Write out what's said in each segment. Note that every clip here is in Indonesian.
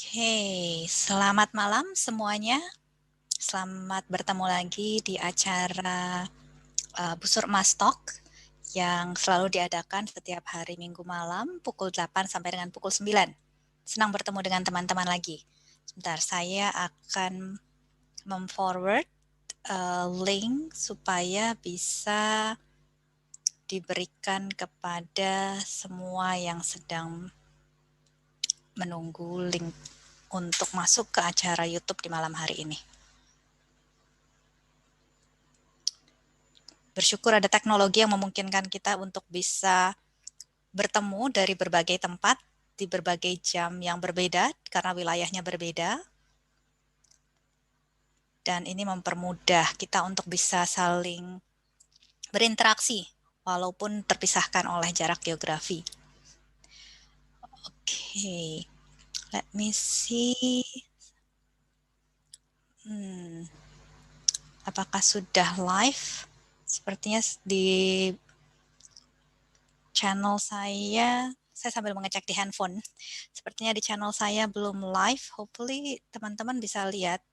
Oke, selamat malam semuanya. Selamat bertemu lagi di acara Busur Emas Talk yang selalu diadakan setiap hari Minggu malam pukul 8 sampai dengan pukul 9. Senang bertemu dengan teman-teman lagi. Sebentar, saya akan memforward link supaya bisa diberikan kepada semua yang sedang menunggu link untuk masuk ke acara YouTube di malam hari ini. Bersyukur ada teknologi yang memungkinkan kita untuk bisa bertemu dari berbagai tempat di berbagai jam yang berbeda karena wilayahnya berbeda. Dan ini mempermudah kita untuk bisa saling berinteraksi walaupun terpisahkan oleh jarak geografi. Oke, let me see. Apakah sudah live? Sepertinya di channel saya sambil mengecek di handphone. Sepertinya di channel saya belum live. Hopefully teman-teman bisa lihat.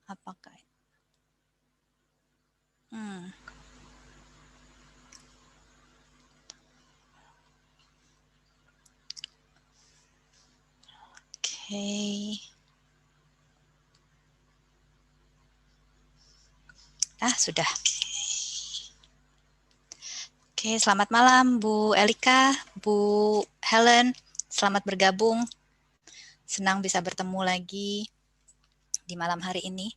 Apakah? Oke. Sudah. Oke, selamat malam Bu Elika, Bu Helen. Selamat bergabung. Senang bisa bertemu lagi di malam hari ini.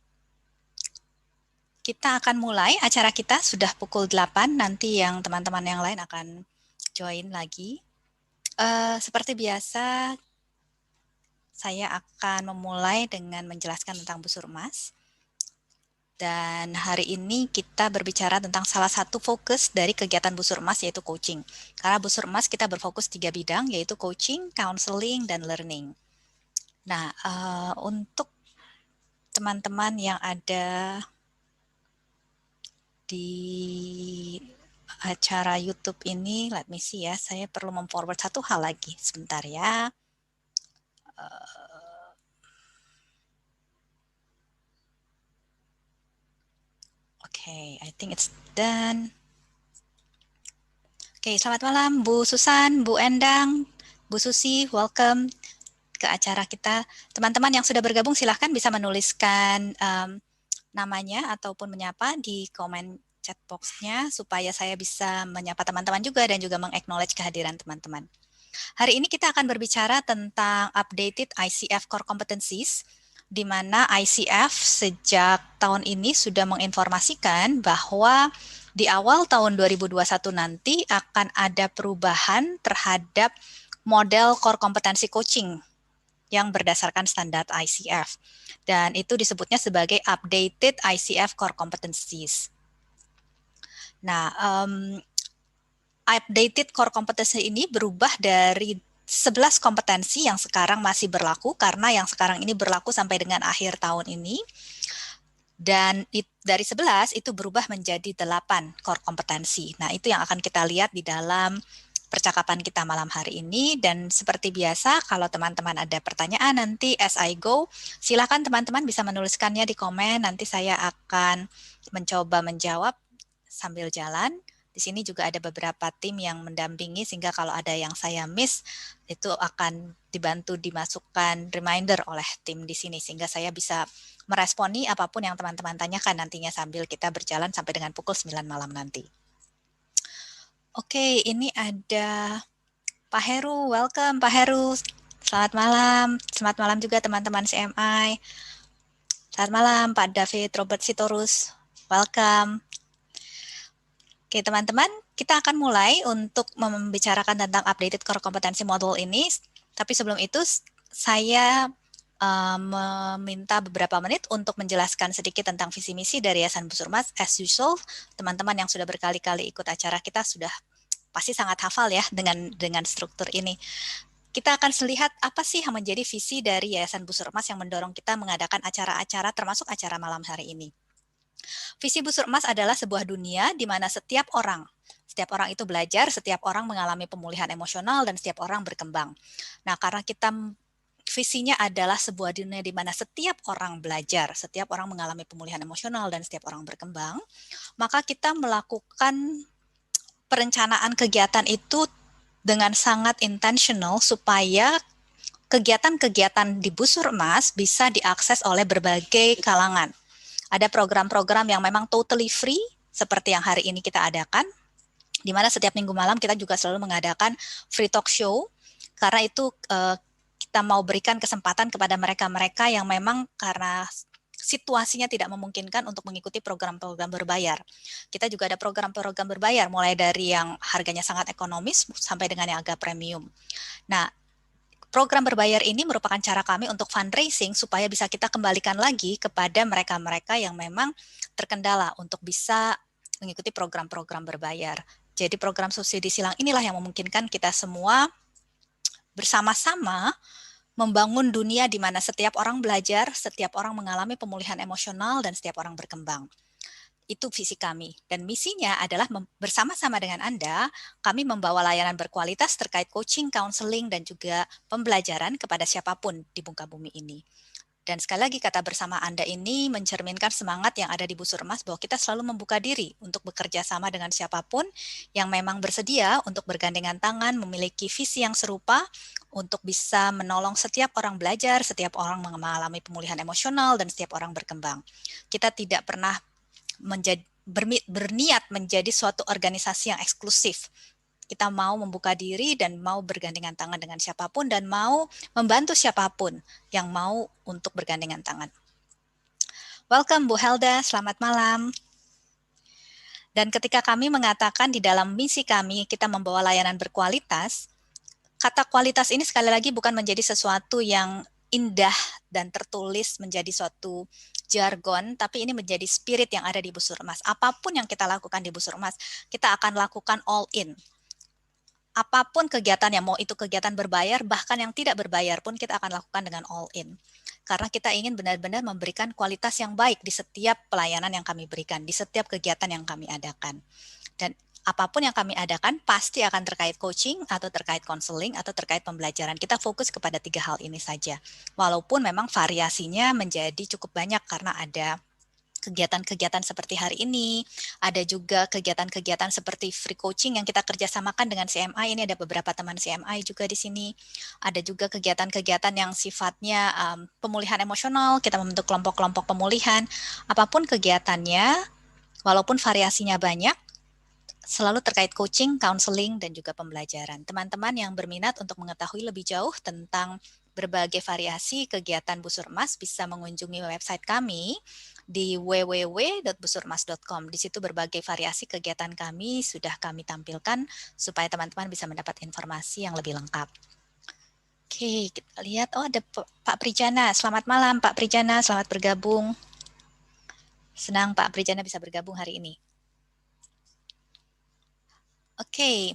Kita akan mulai acara kita sudah pukul 8, nanti yang teman-teman yang lain akan join lagi. Seperti biasa, saya akan memulai dengan menjelaskan tentang busur emas. Dan hari ini kita berbicara tentang salah satu fokus dari kegiatan busur emas yaitu coaching. Karena busur emas kita berfokus 3 bidang yaitu coaching, counseling, dan learning. Nah, untuk teman-teman yang ada di acara YouTube ini, let me see ya, saya perlu memforward satu hal lagi. Sebentar ya. Oke, I think it's done. Oke, selamat malam Bu Susan, Bu Endang, Bu Susi, welcome ke acara kita. Teman-teman yang sudah bergabung silahkan bisa menuliskan namanya ataupun menyapa di komen chat box-nya supaya saya bisa menyapa teman-teman juga dan juga meng-acknowledge kehadiran teman-teman. Hari ini kita akan berbicara tentang updated ICF Core Competencies, di mana ICF sejak tahun ini sudah menginformasikan bahwa di awal tahun 2021 nanti akan ada perubahan terhadap model core kompetensi coaching yang berdasarkan standar ICF. Dan itu disebutnya sebagai updated ICF Core Competencies. Nah, updated core competency ini berubah dari 11 kompetensi yang sekarang masih berlaku karena yang sekarang ini berlaku sampai dengan akhir tahun ini. Dan dari 11 itu berubah menjadi 8 core kompetensi. Nah, itu yang akan kita lihat di dalam percakapan kita malam hari ini. Dan seperti biasa, kalau teman-teman ada pertanyaan nanti as I go, silakan teman-teman bisa menuliskannya di komen. Nanti saya akan mencoba menjawab sambil jalan. Di sini juga ada beberapa tim yang mendampingi sehingga kalau ada yang saya miss itu akan dibantu dimasukkan reminder oleh tim di sini sehingga saya bisa meresponi apapun yang teman-teman tanyakan nantinya sambil kita berjalan sampai dengan pukul 9 malam nanti. Oke, ini ada Pak Heru, welcome Pak Heru. Selamat malam juga teman-teman CMI. Selamat malam Pak David Robert Sitorus, welcome. Oke teman-teman, kita akan mulai untuk membicarakan tentang updated core competency model ini. Tapi sebelum itu, saya meminta beberapa menit untuk menjelaskan sedikit tentang visi misi dari Yayasan Busur Emas. As usual, teman-teman yang sudah berkali-kali ikut acara kita sudah pasti sangat hafal ya dengan struktur ini. Kita akan melihat apa sih yang menjadi visi dari Yayasan Busur Emas yang mendorong kita mengadakan acara-acara termasuk acara malam hari ini. Visi Busur Emas adalah sebuah dunia di mana setiap orang itu belajar, setiap orang mengalami pemulihan emosional, dan setiap orang berkembang. Nah, karena kita visinya adalah sebuah dunia di mana setiap orang belajar, setiap orang mengalami pemulihan emosional, dan setiap orang berkembang, maka kita melakukan perencanaan kegiatan itu dengan sangat intentional supaya kegiatan-kegiatan di Busur Emas bisa diakses oleh berbagai kalangan. Ada program-program yang memang totally free, seperti yang hari ini kita adakan, di mana setiap minggu malam kita juga selalu mengadakan free talk show, karena itu kita mau berikan kesempatan kepada mereka-mereka yang memang karena situasinya tidak memungkinkan untuk mengikuti program-program berbayar. Kita juga ada program-program berbayar, mulai dari yang harganya sangat ekonomis sampai dengan yang agak premium. Nah, program berbayar ini merupakan cara kami untuk fundraising supaya bisa kita kembalikan lagi kepada mereka-mereka yang memang terkendala untuk bisa mengikuti program-program berbayar. Jadi program subsidi silang inilah yang memungkinkan kita semua bersama-sama membangun dunia di mana setiap orang belajar, setiap orang mengalami pemulihan emosional, dan setiap orang berkembang. Itu visi kami. Dan misinya adalah bersama-sama dengan Anda, kami membawa layanan berkualitas terkait coaching, counseling, dan juga pembelajaran kepada siapapun di muka bumi ini. Dan sekali lagi kata bersama Anda ini mencerminkan semangat yang ada di Busur Emas bahwa kita selalu membuka diri untuk bekerja sama dengan siapapun yang memang bersedia untuk bergandengan tangan, memiliki visi yang serupa untuk bisa menolong setiap orang belajar, setiap orang mengalami pemulihan emosional, dan setiap orang berkembang. Kita tidak pernah berniat menjadi suatu organisasi yang eksklusif. Kita mau membuka diri dan mau bergandengan tangan dengan siapapun dan mau membantu siapapun yang mau untuk bergandengan tangan. Welcome Bu Helda, selamat malam. Dan ketika kami mengatakan di dalam misi kami kita membawa layanan berkualitas, kata kualitas ini sekali lagi bukan menjadi sesuatu yang indah dan tertulis menjadi suatu jargon, tapi ini menjadi spirit yang ada di Busur Emas. Apapun yang kita lakukan di Busur Emas, kita akan lakukan all in. Apapun kegiatan yang mau itu kegiatan berbayar, bahkan yang tidak berbayar pun kita akan lakukan dengan all in. Karena kita ingin benar-benar memberikan kualitas yang baik di setiap pelayanan yang kami berikan, di setiap kegiatan yang kami adakan. Dan apapun yang kami adakan pasti akan terkait coaching atau terkait counseling atau terkait pembelajaran. Kita fokus kepada 3 hal ini saja. Walaupun memang variasinya menjadi cukup banyak karena ada kegiatan-kegiatan seperti hari ini, ada juga kegiatan-kegiatan seperti free coaching yang kita kerjasamakan dengan CMI, ini ada beberapa teman CMI juga di sini, ada juga kegiatan-kegiatan yang sifatnya pemulihan emosional, kita membentuk kelompok-kelompok pemulihan, apapun kegiatannya, walaupun variasinya banyak, selalu terkait coaching, counseling, dan juga pembelajaran. Teman-teman yang berminat untuk mengetahui lebih jauh tentang berbagai variasi kegiatan Busur Emas bisa mengunjungi website kami di www.busurmas.com. Di situ berbagai variasi kegiatan kami sudah kami tampilkan supaya teman-teman bisa mendapat informasi yang lebih lengkap. Oke, kita lihat. Oh, ada Pak Prijana. Selamat malam Pak Prijana, selamat bergabung. Senang Pak Prijana bisa bergabung hari ini. Oke,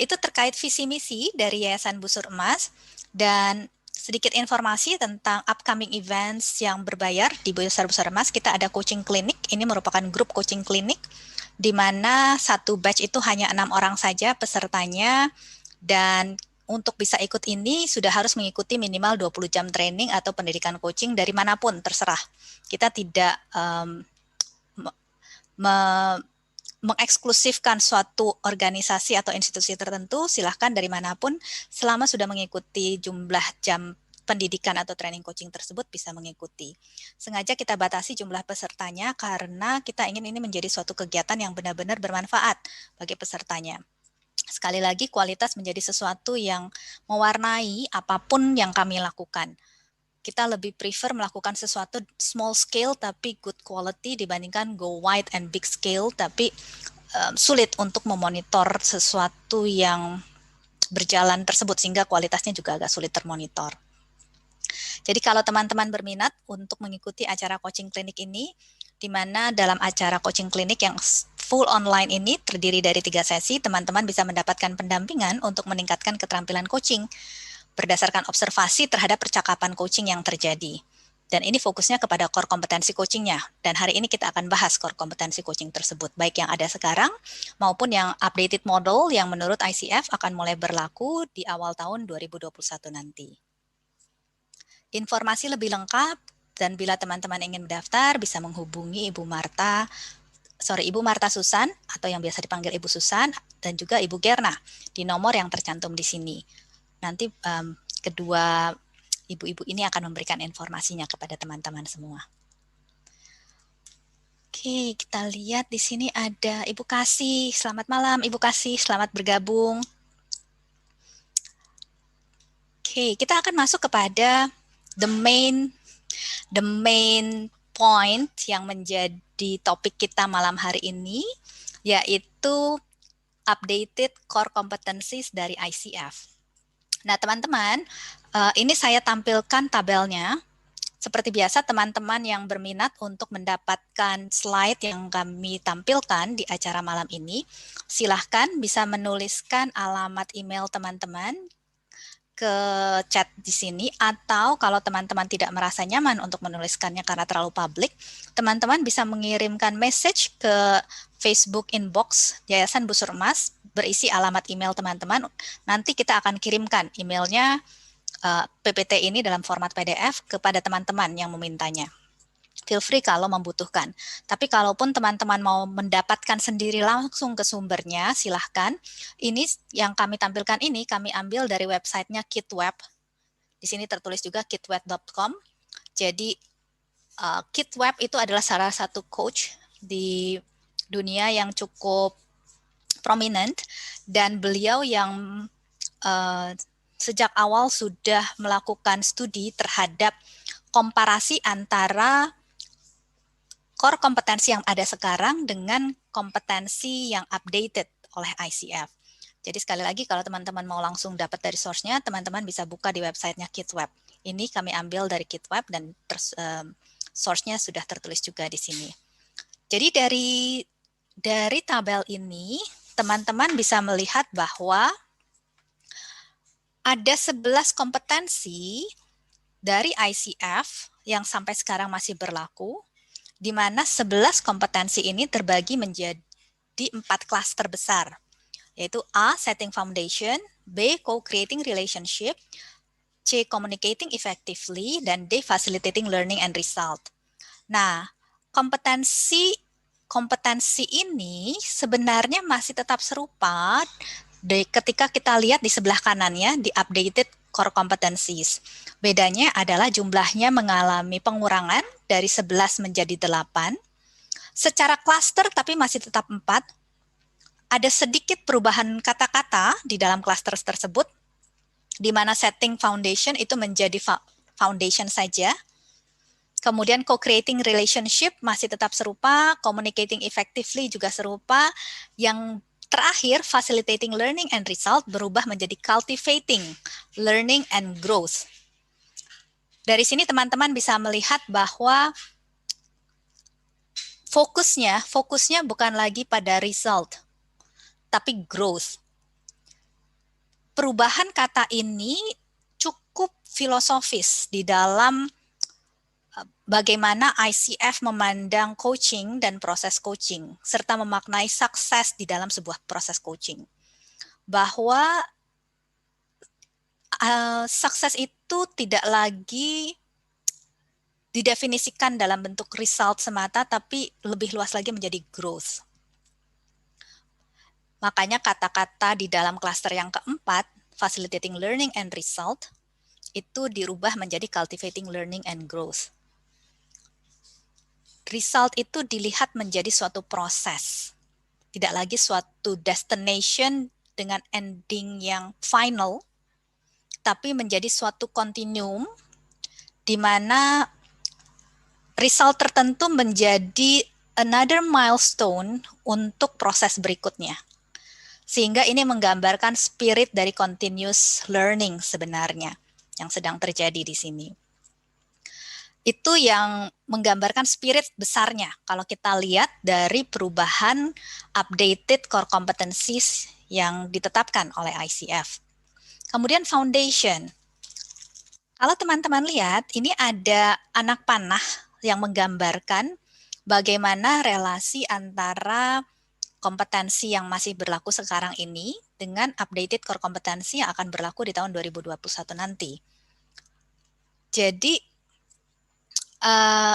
itu terkait visi misi dari Yayasan Busur Emas, dan sedikit informasi tentang upcoming events yang berbayar di Busur Emas. Kita ada coaching klinik, ini merupakan grup coaching klinik di mana satu batch itu hanya 6 orang saja pesertanya, dan untuk bisa ikut ini sudah harus mengikuti minimal 20 jam training atau pendidikan coaching dari manapun, terserah. Kita tidak mengeksklusifkan suatu organisasi atau institusi tertentu, silahkan dari manapun, selama sudah mengikuti jumlah jam pendidikan atau training coaching tersebut bisa mengikuti. Sengaja kita batasi jumlah pesertanya karena kita ingin ini menjadi suatu kegiatan yang benar-benar bermanfaat bagi pesertanya. Sekali lagi, kualitas menjadi sesuatu yang mewarnai apapun yang kami lakukan. Kita lebih prefer melakukan sesuatu small scale tapi good quality dibandingkan go wide and big scale tapi sulit untuk memonitor sesuatu yang berjalan tersebut sehingga kualitasnya juga agak sulit termonitor. Jadi kalau teman-teman berminat untuk mengikuti acara coaching klinik ini, di mana dalam acara coaching klinik yang full online ini terdiri dari 3 sesi, teman-teman bisa mendapatkan pendampingan untuk meningkatkan keterampilan coaching berdasarkan observasi terhadap percakapan coaching yang terjadi. Dan ini fokusnya kepada core kompetensi coachingnya. Dan hari ini kita akan bahas core kompetensi coaching tersebut, baik yang ada sekarang maupun yang updated model yang menurut ICF akan mulai berlaku di awal tahun 2021 nanti. Informasi lebih lengkap dan bila teman-teman ingin mendaftar bisa menghubungi Ibu Marta Susan atau yang biasa dipanggil Ibu Susan dan juga Ibu Gerna di nomor yang tercantum di sini. Nanti kedua ibu-ibu ini akan memberikan informasinya kepada teman-teman semua. Oke, kita lihat di sini ada Ibu Kasih. Selamat malam Ibu Kasih, selamat bergabung. Oke, kita akan masuk kepada the main point yang menjadi topik kita malam hari ini, yaitu updated core competencies dari ICF. Nah, teman-teman, ini saya tampilkan tabelnya. Seperti biasa, teman-teman yang berminat untuk mendapatkan slide yang kami tampilkan di acara malam ini, silahkan bisa menuliskan alamat email teman-teman ke chat di sini, atau kalau teman-teman tidak merasa nyaman untuk menuliskannya karena terlalu publik, teman-teman bisa mengirimkan message ke Facebook inbox Yayasan Busur Emas berisi alamat email teman-teman. Nanti kita akan kirimkan emailnya PPT ini dalam format PDF kepada teman-teman yang memintanya. Feel free kalau membutuhkan. Tapi kalaupun teman-teman mau mendapatkan sendiri langsung ke sumbernya, silahkan. Ini yang kami tampilkan ini kami ambil dari websitenya KitWeb. Di sini tertulis juga kitweb.com. Jadi KitWeb itu adalah salah satu coach di dunia yang cukup prominent dan beliau yang sejak awal sudah melakukan studi terhadap komparasi antara core kompetensi yang ada sekarang dengan kompetensi yang updated oleh ICF. Jadi sekali lagi kalau teman-teman mau langsung dapat dari source-nya, teman-teman bisa buka di websitenya KitWeb. Ini kami ambil dari KitWeb dan source-nya sudah tertulis juga di sini. Jadi dari tabel ini, teman-teman bisa melihat bahwa ada 11 kompetensi dari ICF yang sampai sekarang masih berlaku, di mana 11 kompetensi ini terbagi menjadi 4 klaster besar, yaitu A. Setting foundation, B. Co-creating relationship, C. Communicating effectively, dan D. Facilitating learning and result. Nah, kompetensi ini sebenarnya masih tetap serupa ketika kita lihat di sebelah kanannya di updated core competencies. Bedanya adalah jumlahnya mengalami pengurangan dari 11 menjadi 8. Secara klaster tapi masih tetap 4. Ada sedikit perubahan kata-kata di dalam klaster tersebut, di mana setting foundation itu menjadi foundation saja. Kemudian co-creating relationship masih tetap serupa, communicating effectively juga serupa. Yang terakhir, facilitating learning and result berubah menjadi cultivating learning and growth. Dari sini teman-teman bisa melihat bahwa fokusnya bukan lagi pada result, tapi growth. Perubahan kata ini cukup filosofis di dalam bagaimana ICF memandang coaching dan proses coaching, serta memaknai sukses di dalam sebuah proses coaching. Bahwa sukses itu tidak lagi didefinisikan dalam bentuk result semata, tapi lebih luas lagi menjadi growth. Makanya kata-kata di dalam klaster yang keempat, facilitating learning and result, itu dirubah menjadi cultivating learning and growth. Result itu dilihat menjadi suatu proses, tidak lagi suatu destination dengan ending yang final, tapi menjadi suatu continuum di mana result tertentu menjadi another milestone untuk proses berikutnya. Sehingga ini menggambarkan spirit dari continuous learning sebenarnya yang sedang terjadi di sini. Itu yang menggambarkan spirit besarnya kalau kita lihat dari perubahan updated core competencies yang ditetapkan oleh ICF. Kemudian foundation. Kalau teman-teman lihat, ini ada anak panah yang menggambarkan bagaimana relasi antara kompetensi yang masih berlaku sekarang ini dengan updated core kompetensi yang akan berlaku di tahun 2021 nanti. Jadi,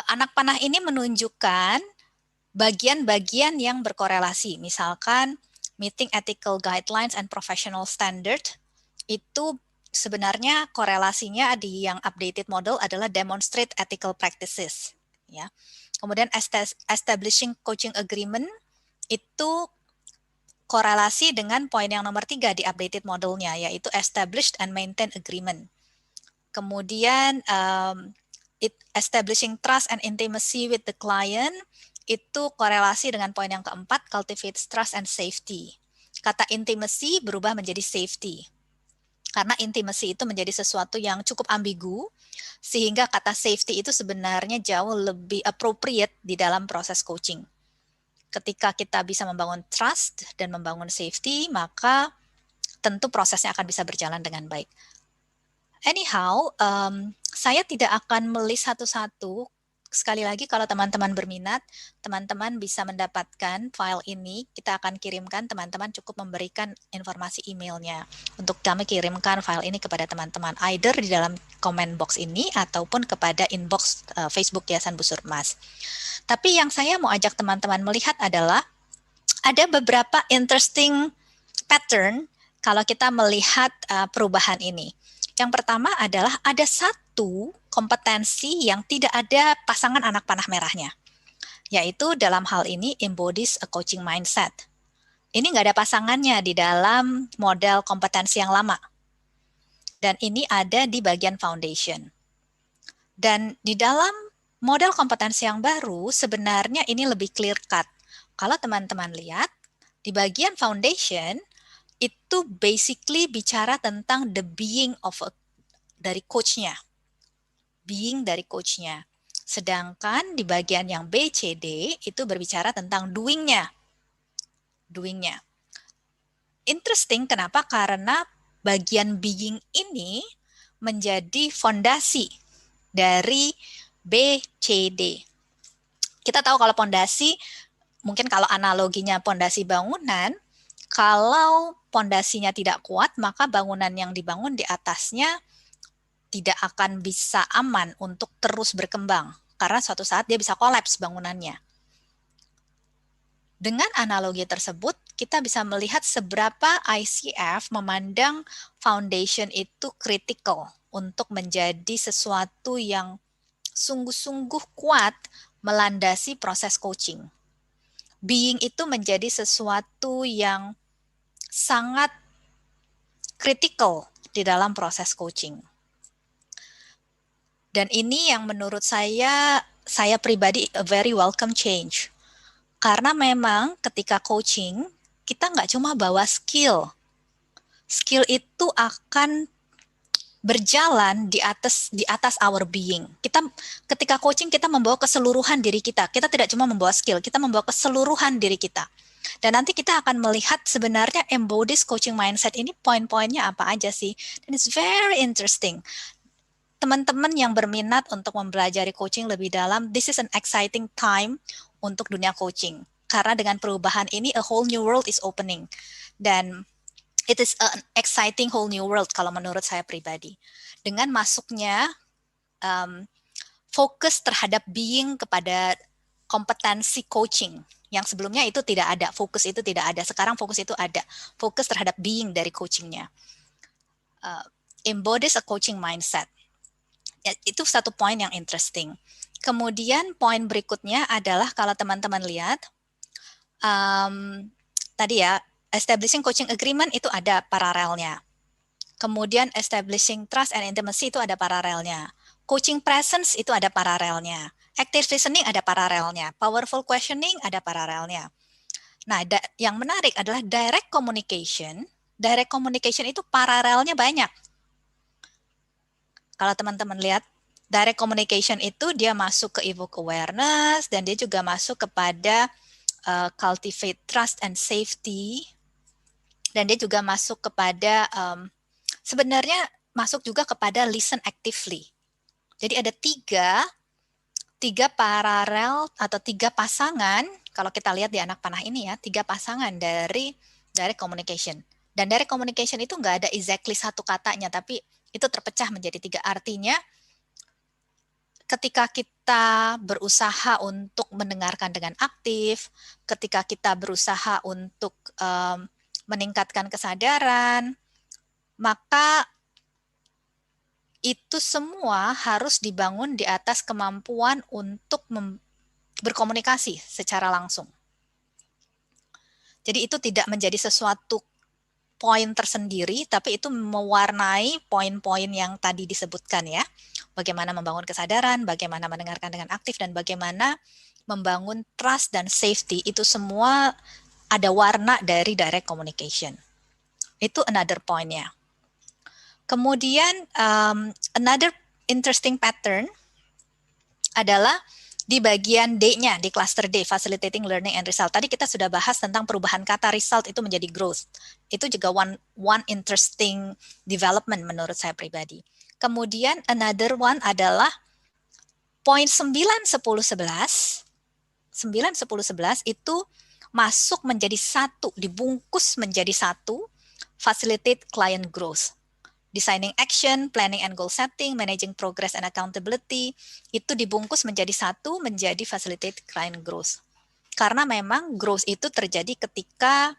anak panah ini menunjukkan bagian-bagian yang berkorelasi. Misalkan, meeting ethical guidelines and professional standard, itu sebenarnya korelasinya di yang updated model adalah demonstrate ethical practices. Ya. Kemudian establishing coaching agreement, itu korelasi dengan poin yang nomor 3 di updated modelnya, yaitu established and maintain agreement. Kemudian establishing trust and intimacy with the client, itu korelasi dengan poin yang keempat, cultivates trust and safety. Kata intimacy berubah menjadi safety. Karena intimacy itu menjadi sesuatu yang cukup ambigu, sehingga kata safety itu sebenarnya jauh lebih appropriate di dalam proses coaching. Ketika kita bisa membangun trust dan membangun safety, maka tentu prosesnya akan bisa berjalan dengan baik. Anyhow, saya tidak akan melis satu-satu. Sekali lagi, kalau teman-teman berminat, teman-teman bisa mendapatkan file ini. Kita akan kirimkan, teman-teman cukup memberikan informasi emailnya. Untuk kami kirimkan file ini kepada teman-teman, either di dalam comment box ini, ataupun kepada inbox Facebook Yayasan Busur Emas. Tapi yang saya mau ajak teman-teman melihat adalah, ada beberapa interesting pattern kalau kita melihat perubahan ini. Yang pertama adalah ada satu kompetensi yang tidak ada pasangan anak panah merahnya, yaitu dalam hal ini embodies a coaching mindset. Ini nggak ada pasangannya di dalam model kompetensi yang lama. Dan ini ada di bagian foundation. Dan di dalam model kompetensi yang baru, sebenarnya ini lebih clear cut. Kalau teman-teman lihat, di bagian foundation, itu basically bicara tentang the being of dari coach-nya. Being dari coach-nya. Sedangkan di bagian yang B, C, D itu berbicara tentang doing-nya. Doing-nya. Interesting, kenapa? Karena bagian being ini menjadi fondasi dari B, C, D. Kita tahu kalau fondasi, mungkin kalau analoginya fondasi bangunan, kalau pondasinya tidak kuat, maka bangunan yang dibangun di atasnya tidak akan bisa aman untuk terus berkembang, karena suatu saat dia bisa kolaps bangunannya. Dengan analogi tersebut, kita bisa melihat seberapa ICF memandang foundation itu critical untuk menjadi sesuatu yang sungguh-sungguh kuat melandasi proses coaching. Being itu menjadi sesuatu yang sangat kritikal di dalam proses coaching. Dan ini yang menurut saya pribadi a very welcome change. Karena memang ketika coaching, kita nggak cuma bawa skill. Skill itu akan berjalan di atas our being. Kita ketika coaching kita membawa keseluruhan diri kita. Kita tidak cuma membawa skill, kita membawa keseluruhan diri kita. Dan nanti kita akan melihat sebenarnya embodies coaching mindset ini poin-poinnya apa aja sih. Dan it's very interesting. Teman-teman yang berminat untuk mempelajari coaching lebih dalam, this is an exciting time untuk dunia coaching. Karena dengan perubahan ini, a whole new world is opening. Dan it is an exciting whole new world kalau menurut saya pribadi. Dengan masuknya fokus terhadap being kepada kompetensi coaching. Yang sebelumnya itu tidak ada, fokus itu tidak ada. Sekarang fokus itu ada. Fokus terhadap being dari coachingnya. Embodies a coaching mindset. Ya, itu satu poin yang interesting. Kemudian poin berikutnya adalah kalau teman-teman lihat, tadi ya, establishing coaching agreement itu ada paralelnya. Kemudian establishing trust and intimacy itu ada paralelnya. Coaching presence itu ada paralelnya. Active listening ada paralelnya. Powerful questioning ada paralelnya. Nah, yang menarik adalah direct communication. Direct communication itu paralelnya banyak. Kalau teman-teman lihat, direct communication itu dia masuk ke evoke awareness, dan dia juga masuk kepada cultivate trust and safety, dan dia juga masuk kepada sebenarnya masuk juga kepada listen actively. Jadi ada tiga paralel atau tiga pasangan, kalau kita lihat di anak panah ini ya, tiga pasangan dari direct communication. Dan direct communication itu nggak ada exactly satu katanya, tapi itu terpecah menjadi tiga. Artinya ketika kita berusaha untuk mendengarkan dengan aktif, ketika kita berusaha untuk meningkatkan kesadaran, maka itu semua harus dibangun di atas kemampuan untuk berkomunikasi secara langsung. Jadi itu tidak menjadi sesuatu poin tersendiri, tapi itu mewarnai poin-poin yang tadi disebutkan ya. Bagaimana membangun kesadaran, bagaimana mendengarkan dengan aktif, dan bagaimana membangun trust dan safety, itu semua ada warna dari direct communication. Itu another point-nya. Kemudian another interesting pattern adalah di bagian D-nya, di cluster D, Facilitating Learning and Result. Tadi kita sudah bahas tentang perubahan kata result itu menjadi growth. Itu juga one interesting development menurut saya pribadi. Kemudian another one adalah poin 9, 10, 11. 9, 10, 11 itu masuk menjadi satu, dibungkus menjadi satu, facilitate client growth. Designing action, planning and goal setting, managing progress and accountability, itu dibungkus menjadi satu, menjadi facilitate client growth. Karena memang growth itu terjadi ketika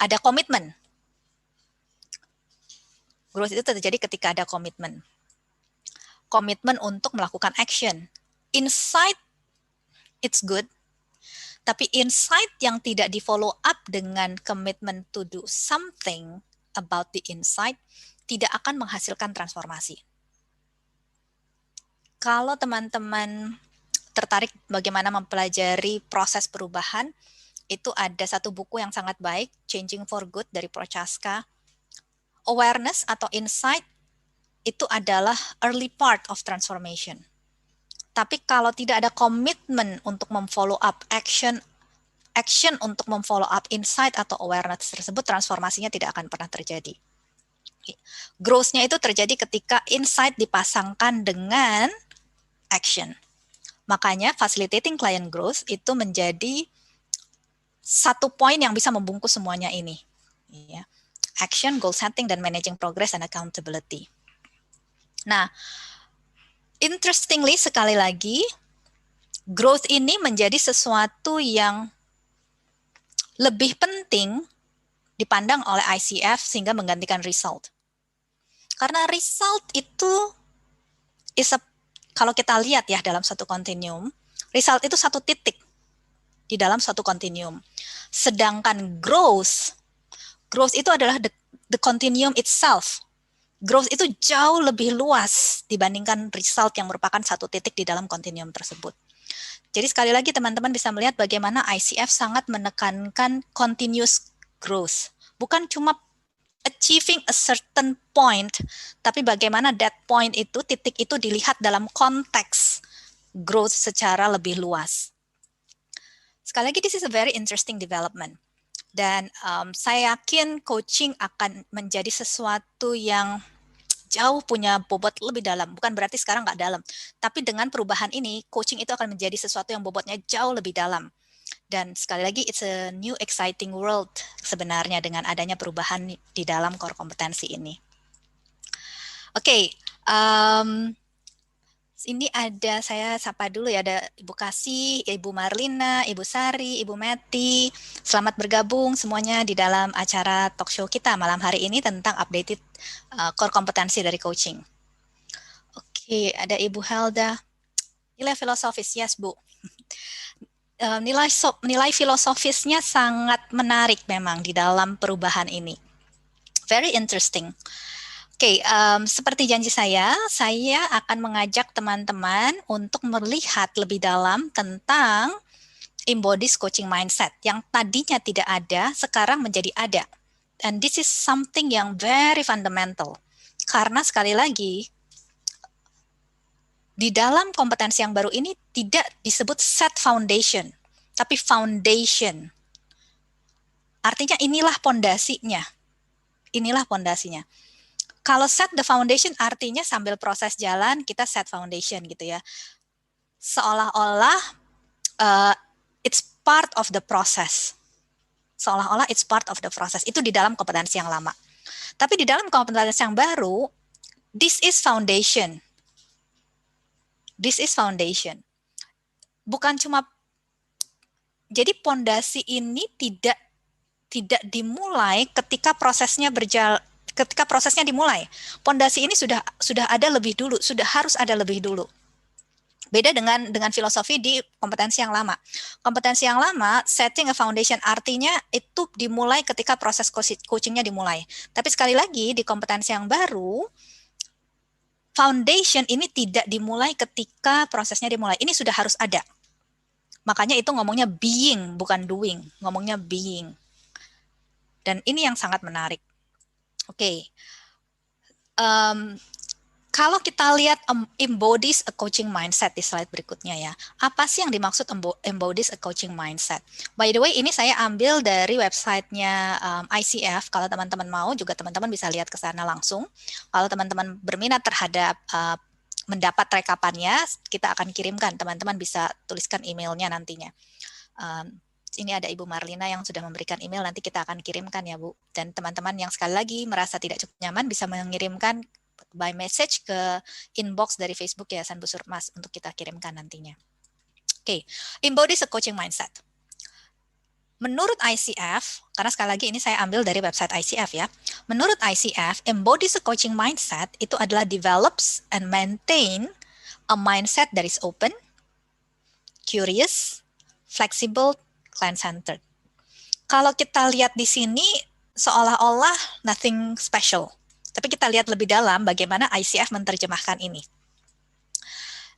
ada komitmen. Growth itu terjadi ketika ada komitmen. Komitmen untuk melakukan action. Insight, it's good. Tapi insight yang tidak di-follow up dengan komitmen to do something about the insight, tidak akan menghasilkan transformasi. Kalau teman-teman tertarik bagaimana mempelajari proses perubahan, itu ada satu buku yang sangat baik, Changing for Good dari Prochaska. Awareness atau insight itu adalah early part of transformation. Tapi kalau tidak ada komitmen untuk memfollow up action untuk memfollow up insight atau awareness tersebut, transformasinya tidak akan pernah terjadi. Growth-nya itu terjadi ketika insight dipasangkan dengan action. Makanya facilitating client growth itu menjadi satu poin yang bisa membungkus semuanya ini. Ya. Action, goal setting, dan managing progress and accountability. Nah, interestingly sekali lagi, growth ini menjadi sesuatu yang lebih penting dipandang oleh ICF sehingga menggantikan result. Karena result itu kalau kita lihat ya dalam satu continuum, result itu satu titik di dalam suatu continuum. Sedangkan growth itu adalah the continuum itself. Growth itu jauh lebih luas dibandingkan result yang merupakan satu titik di dalam continuum tersebut. Jadi sekali lagi teman-teman bisa melihat bagaimana ICF sangat menekankan continuous growth. Bukan cuma achieving a certain point, tapi bagaimana that point itu, titik itu dilihat dalam konteks growth secara lebih luas. Sekali lagi, this is a very interesting development. Dan saya yakin coaching akan menjadi sesuatu yang jauh punya bobot lebih dalam. Bukan berarti sekarang nggak dalam. Tapi dengan perubahan ini, coaching itu akan menjadi sesuatu yang bobotnya jauh lebih dalam. Dan sekali lagi, it's a new exciting world sebenarnya dengan adanya perubahan di dalam core kompetensi ini. Oke, ini ada, saya sapa dulu ya, ada Ibu Kasih, Ibu Marlina, Ibu Sari, Ibu Meti. Selamat bergabung semuanya di dalam acara talk show kita malam hari ini tentang updated core kompetensi dari coaching. Oke, ada Ibu Helda. Nilai filosofis, yes Bu. Nilai filosofisnya sangat menarik memang di dalam perubahan ini. Very interesting. Oke, seperti janji saya akan mengajak teman-teman untuk melihat lebih dalam tentang embodied coaching mindset yang tadinya tidak ada, sekarang menjadi ada. And this is something yang very fundamental. Karena sekali lagi, di dalam kompetensi yang baru ini tidak disebut set foundation, tapi foundation. Artinya inilah pondasinya. Inilah pondasinya. Kalau set the foundation artinya sambil proses jalan kita set foundation gitu ya. Seolah-olah it's part of the process. Seolah-olah it's part of the process. Itu di dalam kompetensi yang lama. Tapi di dalam kompetensi yang baru, this is foundation. This is foundation. Bukan cuma, jadi pondasi ini tidak dimulai ketika prosesnya berjalan. Ketika prosesnya dimulai, pondasi ini sudah ada lebih dulu, sudah harus ada lebih dulu. Beda dengan filosofi di kompetensi yang lama. Kompetensi yang lama, setting a foundation artinya itu dimulai ketika proses coachingnya dimulai. Tapi sekali lagi di kompetensi yang baru, foundation ini tidak dimulai ketika prosesnya dimulai. Ini sudah harus ada. Makanya itu ngomongnya being, bukan doing. Ngomongnya being. Dan ini yang sangat menarik. Oke. Kalau kita lihat embodies a coaching mindset di slide berikutnya ya. Apa sih yang dimaksud embodies a coaching mindset? By the way, ini saya ambil dari websitenya ICF. Kalau teman-teman mau, juga teman-teman bisa lihat ke sana langsung. Kalau teman-teman berminat terhadap mendapat rekapannya, kita akan kirimkan. Teman-teman bisa tuliskan emailnya nantinya. Ini ada Ibu Marlina yang sudah memberikan email, nanti kita akan kirimkan ya Bu. Dan teman-teman yang sekali lagi merasa tidak cukup nyaman bisa mengirimkan by message ke inbox dari Facebook Yayasan Bu Surmas untuk kita kirimkan nantinya. Oke, embodies a coaching mindset. Menurut ICF, karena sekali lagi ini saya ambil dari website ICF ya. Menurut ICF, embodies a coaching mindset itu adalah develops and maintain a mindset that is open, curious, flexible, client-centered. Kalau kita lihat di sini seolah-olah nothing special. Tapi kita lihat lebih dalam bagaimana ICF menerjemahkan ini.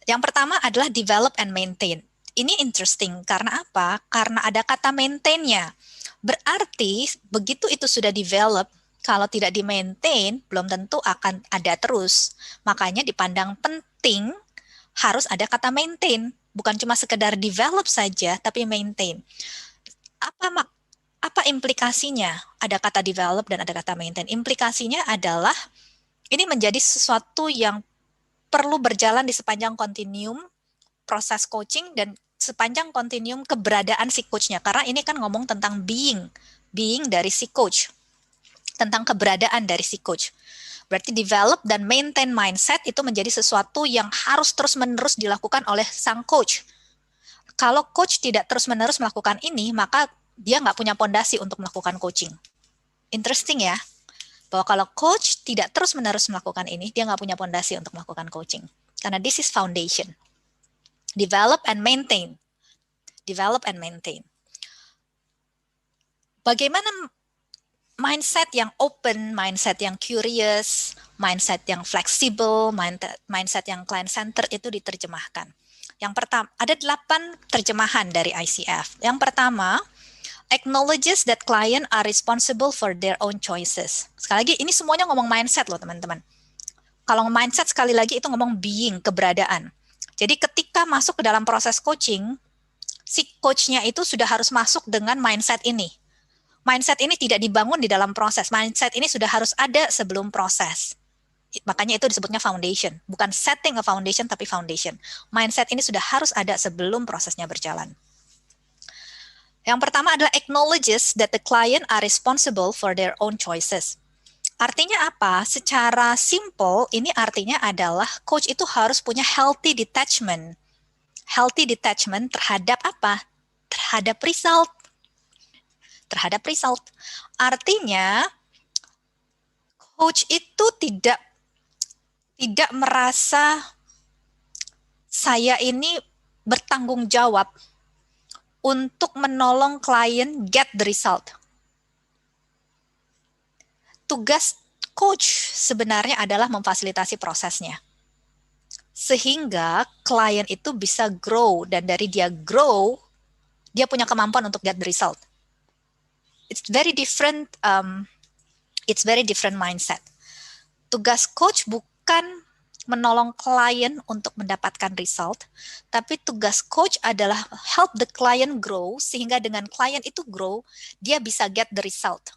Yang pertama adalah develop and maintain. Ini interesting karena apa? Karena ada kata maintain-nya. Berarti begitu itu sudah develop, kalau tidak di-maintain, belum tentu akan ada terus. Makanya dipandang penting harus ada kata maintain. Bukan cuma sekedar develop saja, tapi maintain. Apa implikasinya? Ada kata develop dan ada kata maintain. Implikasinya adalah ini menjadi sesuatu yang perlu berjalan di sepanjang kontinuum proses coaching dan sepanjang kontinuum keberadaan si coach-nya. Karena ini kan ngomong tentang being dari si coach. Tentang keberadaan dari si coach. Berarti develop dan maintain mindset itu menjadi sesuatu yang harus terus-menerus dilakukan oleh sang coach. Kalau coach tidak terus-menerus melakukan ini, maka dia nggak punya pondasi untuk melakukan coaching. Interesting ya, bahwa kalau coach tidak terus-menerus melakukan ini, dia nggak punya pondasi untuk melakukan coaching. Karena this is foundation. Develop and maintain. Develop and maintain. Bagaimana mindset yang open, mindset yang curious, mindset yang fleksibel, mindset yang client-centered itu diterjemahkan. Yang pertama, ada 8 terjemahan dari ICF. Yang pertama, acknowledges that client are responsible for their own choices. Sekali lagi, ini semuanya ngomong mindset loh teman-teman. Kalau mindset sekali lagi itu ngomong being, keberadaan. Jadi ketika masuk ke dalam proses coaching, si coach-nya itu sudah harus masuk dengan mindset ini. Mindset ini tidak dibangun di dalam proses. Mindset ini sudah harus ada sebelum proses. Makanya itu disebutnya foundation. Bukan setting a foundation, tapi foundation. Mindset ini sudah harus ada sebelum prosesnya berjalan. Yang pertama adalah acknowledges that the client are responsible for their own choices. Artinya apa? Secara simple, ini artinya adalah coach itu harus punya healthy detachment. Healthy detachment terhadap apa? Terhadap result. Terhadap result. Artinya, coach itu tidak merasa saya ini bertanggung jawab untuk menolong klien get the result. Tugas coach sebenarnya adalah memfasilitasi prosesnya. Sehingga klien itu bisa grow, dan dari dia grow, dia punya kemampuan untuk get the result. It's very different mindset. Tugas coach bukan menolong klien untuk mendapatkan result, tapi tugas coach adalah help the client grow, sehingga dengan klien itu grow, dia bisa get the result.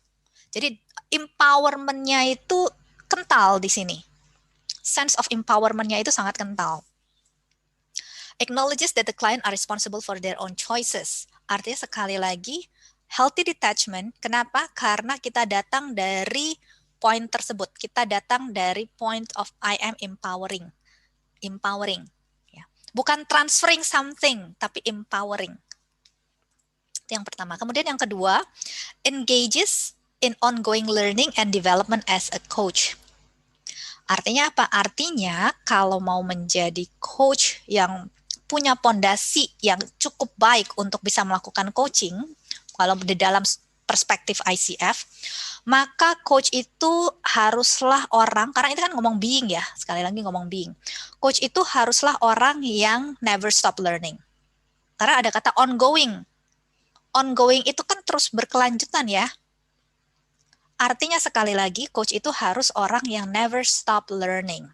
Jadi empowerment-nya itu kental di sini. Sense of empowerment-nya itu sangat kental. Acknowledges that the client are responsible for their own choices. Artinya sekali lagi, healthy detachment. Kenapa? Karena kita datang dari point tersebut. Kita datang dari point of I am empowering. Empowering. Ya. Bukan transferring something, tapi empowering. Itu yang pertama. Kemudian yang kedua, engages in ongoing learning and development as a coach. Artinya apa? Artinya kalau mau menjadi coach yang punya pondasi yang cukup baik untuk bisa melakukan coaching, kalau di dalam perspektif ICF, maka coach itu haruslah orang, karena itu kan ngomong being ya, sekali lagi ngomong being. Coach itu haruslah orang yang never stop learning. Karena ada kata ongoing. Ongoing itu kan terus berkelanjutan ya. Artinya sekali lagi, coach itu harus orang yang never stop learning.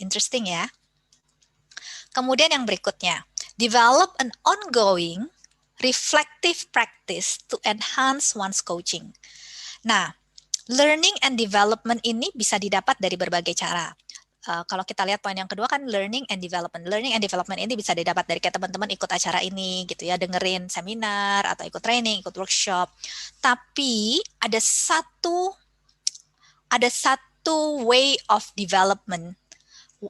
Interesting ya. Kemudian yang berikutnya, develop an ongoing reflective practice to enhance one's coaching. Nah, learning and development ini bisa didapat dari berbagai cara. Kalau kita lihat poin yang kedua kan learning and development. Learning and development ini bisa didapat dari kayak teman-teman ikut acara ini gitu ya, dengerin seminar atau ikut training, ikut workshop. Tapi ada satu way of development,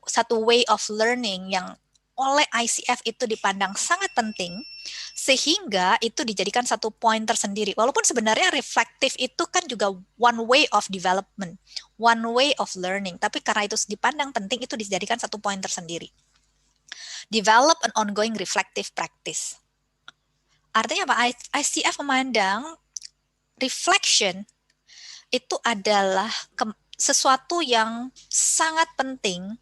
satu way of learning yang oleh ICF itu dipandang sangat penting, sehingga itu dijadikan satu poin tersendiri. Walaupun sebenarnya reflektif itu kan juga one way of development, one way of learning, tapi karena itu dipandang penting, itu dijadikan satu poin tersendiri. Develop an ongoing reflective practice. Artinya apa? ICF memandang reflection itu adalah sesuatu yang sangat penting.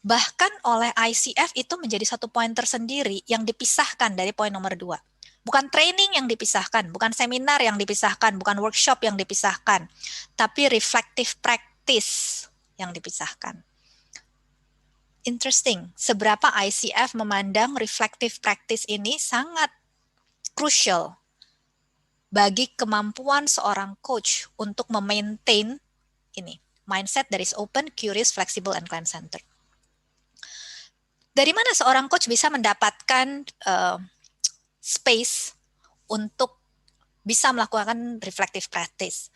Bahkan oleh ICF itu menjadi satu poin tersendiri yang dipisahkan dari poin nomor 2. Bukan training yang dipisahkan, bukan seminar yang dipisahkan, bukan workshop yang dipisahkan, tapi reflective practice yang dipisahkan. Interesting, seberapa ICF memandang reflective practice ini sangat crucial bagi kemampuan seorang coach untuk memaintain ini, mindset that is open, curious, flexible, and client-centered. Dari mana seorang coach bisa mendapatkan space untuk bisa melakukan reflective practice?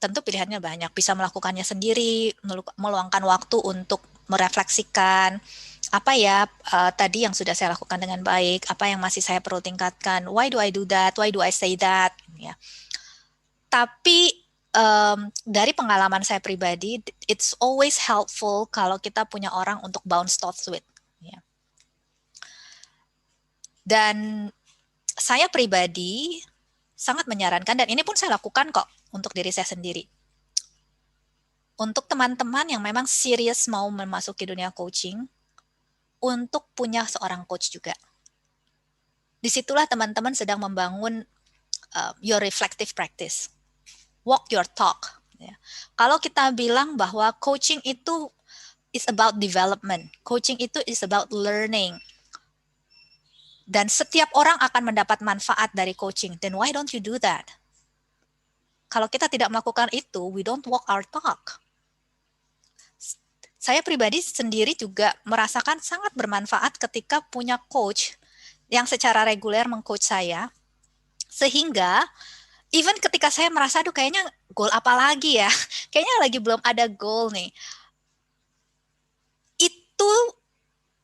Tentu pilihannya banyak. Bisa melakukannya sendiri, meluangkan waktu untuk merefleksikan apa ya tadi yang sudah saya lakukan dengan baik, apa yang masih saya perlu tingkatkan, why do I do that, why do I say that, ya. Tapi dari pengalaman saya pribadi, it's always helpful kalau kita punya orang untuk bounce thoughts with. Ya. Dan saya pribadi sangat menyarankan, dan ini pun saya lakukan kok untuk diri saya sendiri. Untuk teman-teman yang memang serius mau memasuki dunia coaching, untuk punya seorang coach juga. Disitulah teman-teman sedang membangun your reflective practice. Walk your talk. Ya. Kalau kita bilang bahwa coaching itu is about development, coaching itu is about learning, dan setiap orang akan mendapat manfaat dari coaching, then why don't you do that? Kalau kita tidak melakukan itu, we don't walk our talk. Saya pribadi sendiri juga merasakan sangat bermanfaat ketika punya coach yang secara reguler meng-coach saya, sehingga even ketika saya merasa, aduh kayaknya goal apa lagi ya, kayaknya lagi belum ada goal nih. Itu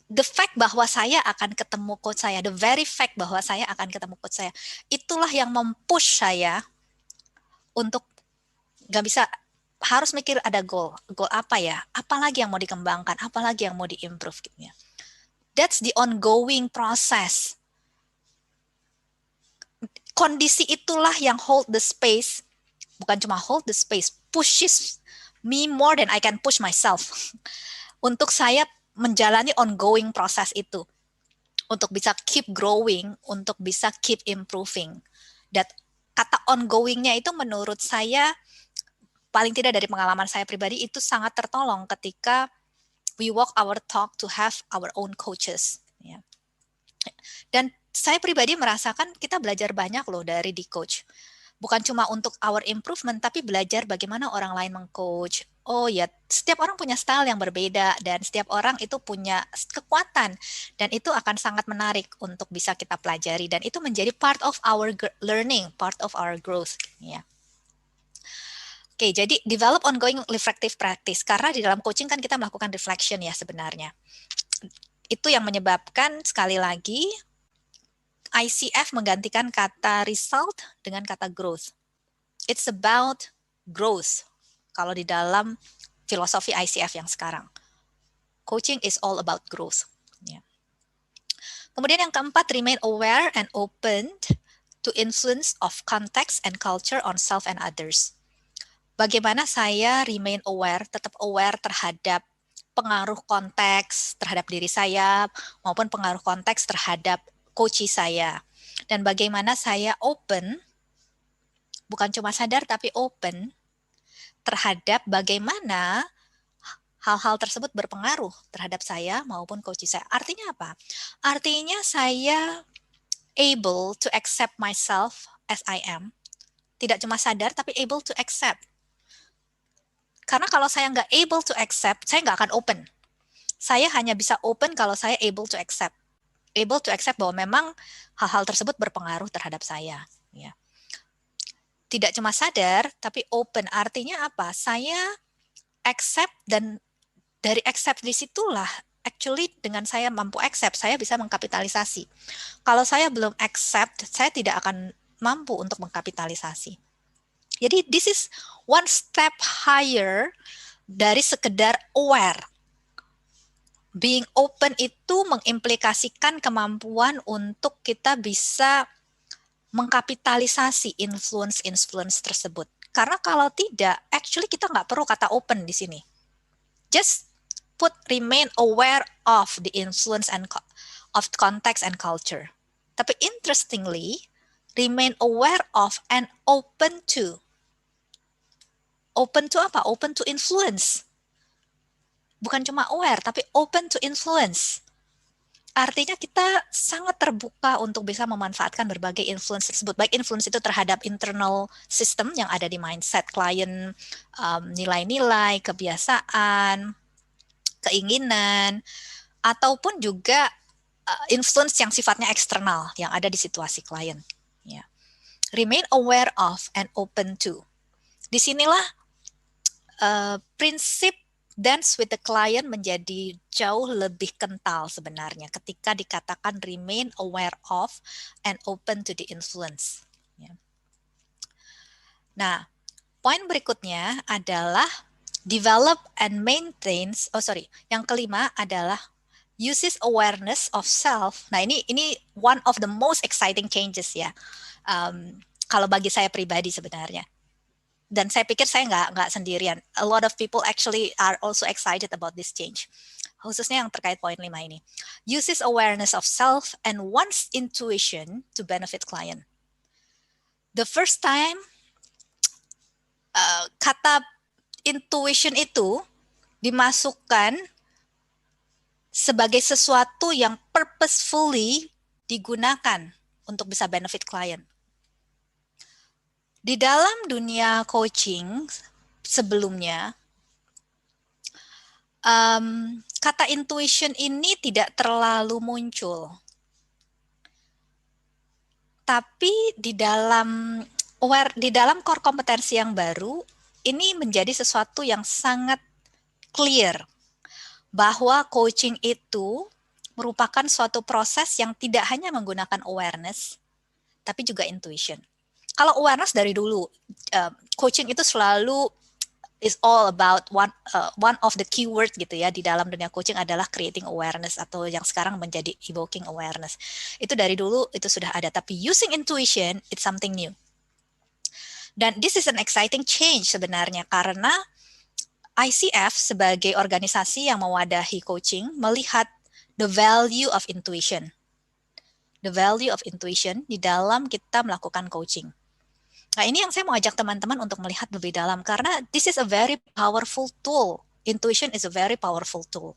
the fact bahwa saya akan ketemu coach saya, the very fact bahwa saya akan ketemu coach saya, itulah yang mempush saya untuk gak bisa, harus mikir ada goal. Goal apa ya? Apalagi yang mau dikembangkan, apalagi yang mau diimprove gitu ya. That's the ongoing process. Kondisi itulah yang hold the space, bukan cuma hold the space, pushes me more than I can push myself. Untuk saya menjalani ongoing proses itu. Untuk bisa keep growing, untuk bisa keep improving. Dan kata ongoing-nya itu menurut saya, paling tidak dari pengalaman saya pribadi, itu sangat tertolong ketika we walk our talk to have our own coaches. Ya. Dan saya pribadi merasakan kita belajar banyak loh dari di coach. bukan cuma untuk our improvement, tapi belajar bagaimana orang lain mengcoach. Oh ya, setiap orang punya style yang berbeda dan setiap orang itu punya kekuatan dan itu akan sangat menarik untuk bisa kita pelajari dan itu menjadi part of our learning, part of our growth. Ya. Oke, jadi develop ongoing reflective practice karena di dalam coaching kan kita melakukan reflection ya sebenarnya. Itu yang menyebabkan sekali lagi ICF menggantikan kata result dengan kata growth. It's about growth. Kalau di dalam filosofi ICF yang sekarang. Coaching is all about growth. Ya. Kemudian yang keempat, remain aware and open to influence of context and culture on self and others. Bagaimana saya remain aware, tetap aware terhadap pengaruh konteks terhadap diri saya maupun pengaruh konteks terhadap coach saya. Dan bagaimana saya open, bukan cuma sadar tapi open terhadap bagaimana hal-hal tersebut berpengaruh terhadap saya maupun coach saya. Artinya apa? Artinya saya able to accept myself as I am. Tidak cuma sadar, tapi able to accept. Karena kalau saya nggak able to accept, saya nggak akan open. Saya hanya bisa open kalau saya able to accept. Able to accept bahwa memang hal-hal tersebut berpengaruh terhadap saya. Ya. Tidak cuma sadar, tapi open. Artinya apa? Saya accept dan dari accept disitulah actually dengan saya mampu accept, saya bisa mengkapitalisasi. Kalau saya belum accept, saya tidak akan mampu untuk mengkapitalisasi. Jadi this is one step higher dari sekedar aware. Being open itu mengimplikasikan kemampuan untuk kita bisa mengkapitalisasi influence tersebut. Karena kalau tidak, actually kita nggak perlu kata open di sini. Just remain aware of the influence and of context and culture. Tapi interestingly, remain aware of and open to. Open to apa? Open to influence. Bukan cuma aware, tapi open to influence. Artinya kita sangat terbuka untuk bisa memanfaatkan berbagai influence tersebut. Baik influence itu terhadap internal system yang ada di mindset klien, nilai-nilai, kebiasaan, keinginan, ataupun juga influence yang sifatnya eksternal yang ada di situasi klien. Ya. Remain aware of and open to. Disinilah prinsip dance with the client menjadi jauh lebih kental sebenarnya ketika dikatakan remain aware of and open to the influence. Ya. Nah, poin berikutnya adalah develop and maintains. Yang kelima adalah uses awareness of self. Nah, ini one of the most exciting changes ya. Kalau bagi saya pribadi sebenarnya. Dan saya pikir saya nggak sendirian. A lot of people actually are also excited about this change. Khususnya yang terkait poin 5 ini. Uses awareness of self and one's intuition to benefit client. The first time kata intuition itu dimasukkan sebagai sesuatu yang purposefully digunakan untuk bisa benefit client. Di dalam dunia coaching sebelumnya, kata intuition ini tidak terlalu muncul. Tapi di dalam core kompetensi yang baru, ini menjadi sesuatu yang sangat clear bahwa coaching itu merupakan suatu proses yang tidak hanya menggunakan awareness, tapi juga intuition. Kalau awareness dari dulu, coaching itu selalu is all about one of the keyword gitu ya di dalam dunia coaching adalah creating awareness atau yang sekarang menjadi evoking awareness. Itu dari dulu itu sudah ada, tapi using intuition it's something new. Dan this is an exciting change sebenarnya karena ICF sebagai organisasi yang mewadahi coaching melihat the value of intuition. The value of intuition di dalam kita melakukan coaching. Nah, ini yang saya mau ajak teman-teman untuk melihat lebih dalam karena this is a very powerful tool. Intuition is a very powerful tool.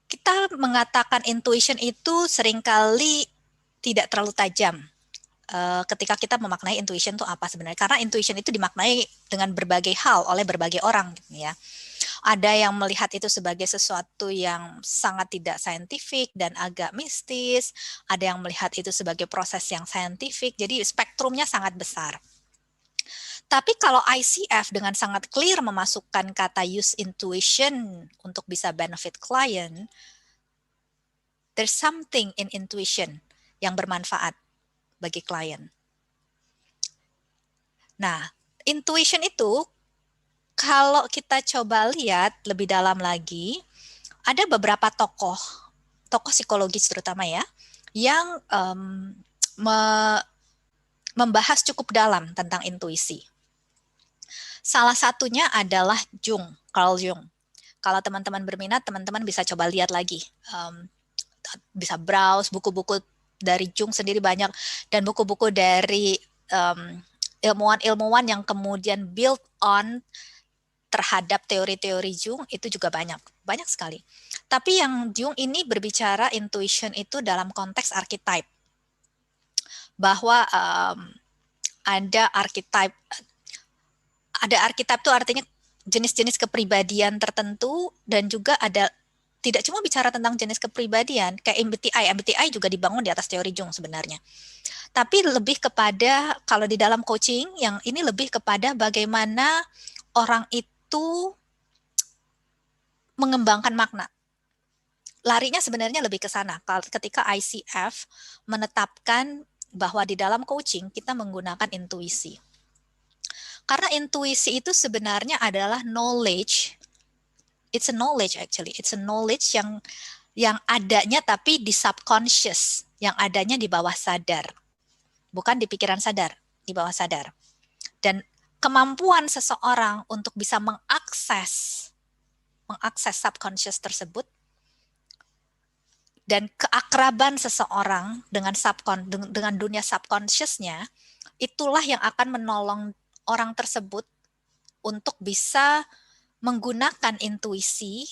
Kita mengatakan intuition itu seringkali tidak terlalu tajam. ketika kita memaknai intuition itu apa sebenarnya. Karena intuition itu dimaknai dengan berbagai hal oleh berbagai orang, ya. Ada yang melihat itu sebagai sesuatu yang sangat tidak saintifik dan agak mistis. Ada yang melihat itu sebagai proses yang saintifik. Jadi spektrumnya sangat besar. Tapi kalau ICF dengan sangat clear memasukkan kata use intuition untuk bisa benefit client, there's something in intuition yang bermanfaat bagi klien. Nah, intuition itu kalau kita coba lihat lebih dalam lagi, ada beberapa tokoh psikologis terutama ya, yang membahas cukup dalam tentang intuisi. Salah satunya adalah Carl Jung. Kalau teman-teman berminat, teman-teman bisa coba lihat lagi. Bisa browse buku-buku dari Jung sendiri banyak, dan buku-buku dari ilmuwan-ilmuwan yang kemudian build on terhadap teori-teori Jung itu juga banyak sekali. Tapi yang Jung ini berbicara intuition itu dalam konteks archetype, bahwa ada archetype itu artinya jenis-jenis kepribadian tertentu, dan juga ada tidak cuma bicara tentang jenis kepribadian, kayak MBTI juga dibangun di atas teori Jung sebenarnya. Tapi lebih kepada, kalau di dalam coaching, yang ini lebih kepada bagaimana orang itu mengembangkan makna. Larinya sebenarnya lebih ke sana. Ketika ICF menetapkan bahwa di dalam coaching kita menggunakan intuisi. Karena intuisi itu sebenarnya adalah knowledge. It's a knowledge actually. It's a knowledge yang adanya tapi di subconscious, yang adanya di bawah sadar. Bukan di pikiran sadar, di bawah sadar. Dan kemampuan seseorang untuk bisa mengakses subconscious tersebut, dan keakraban seseorang dengan dunia subconsciousnya, itulah yang akan menolong orang tersebut untuk bisa menggunakan intuisi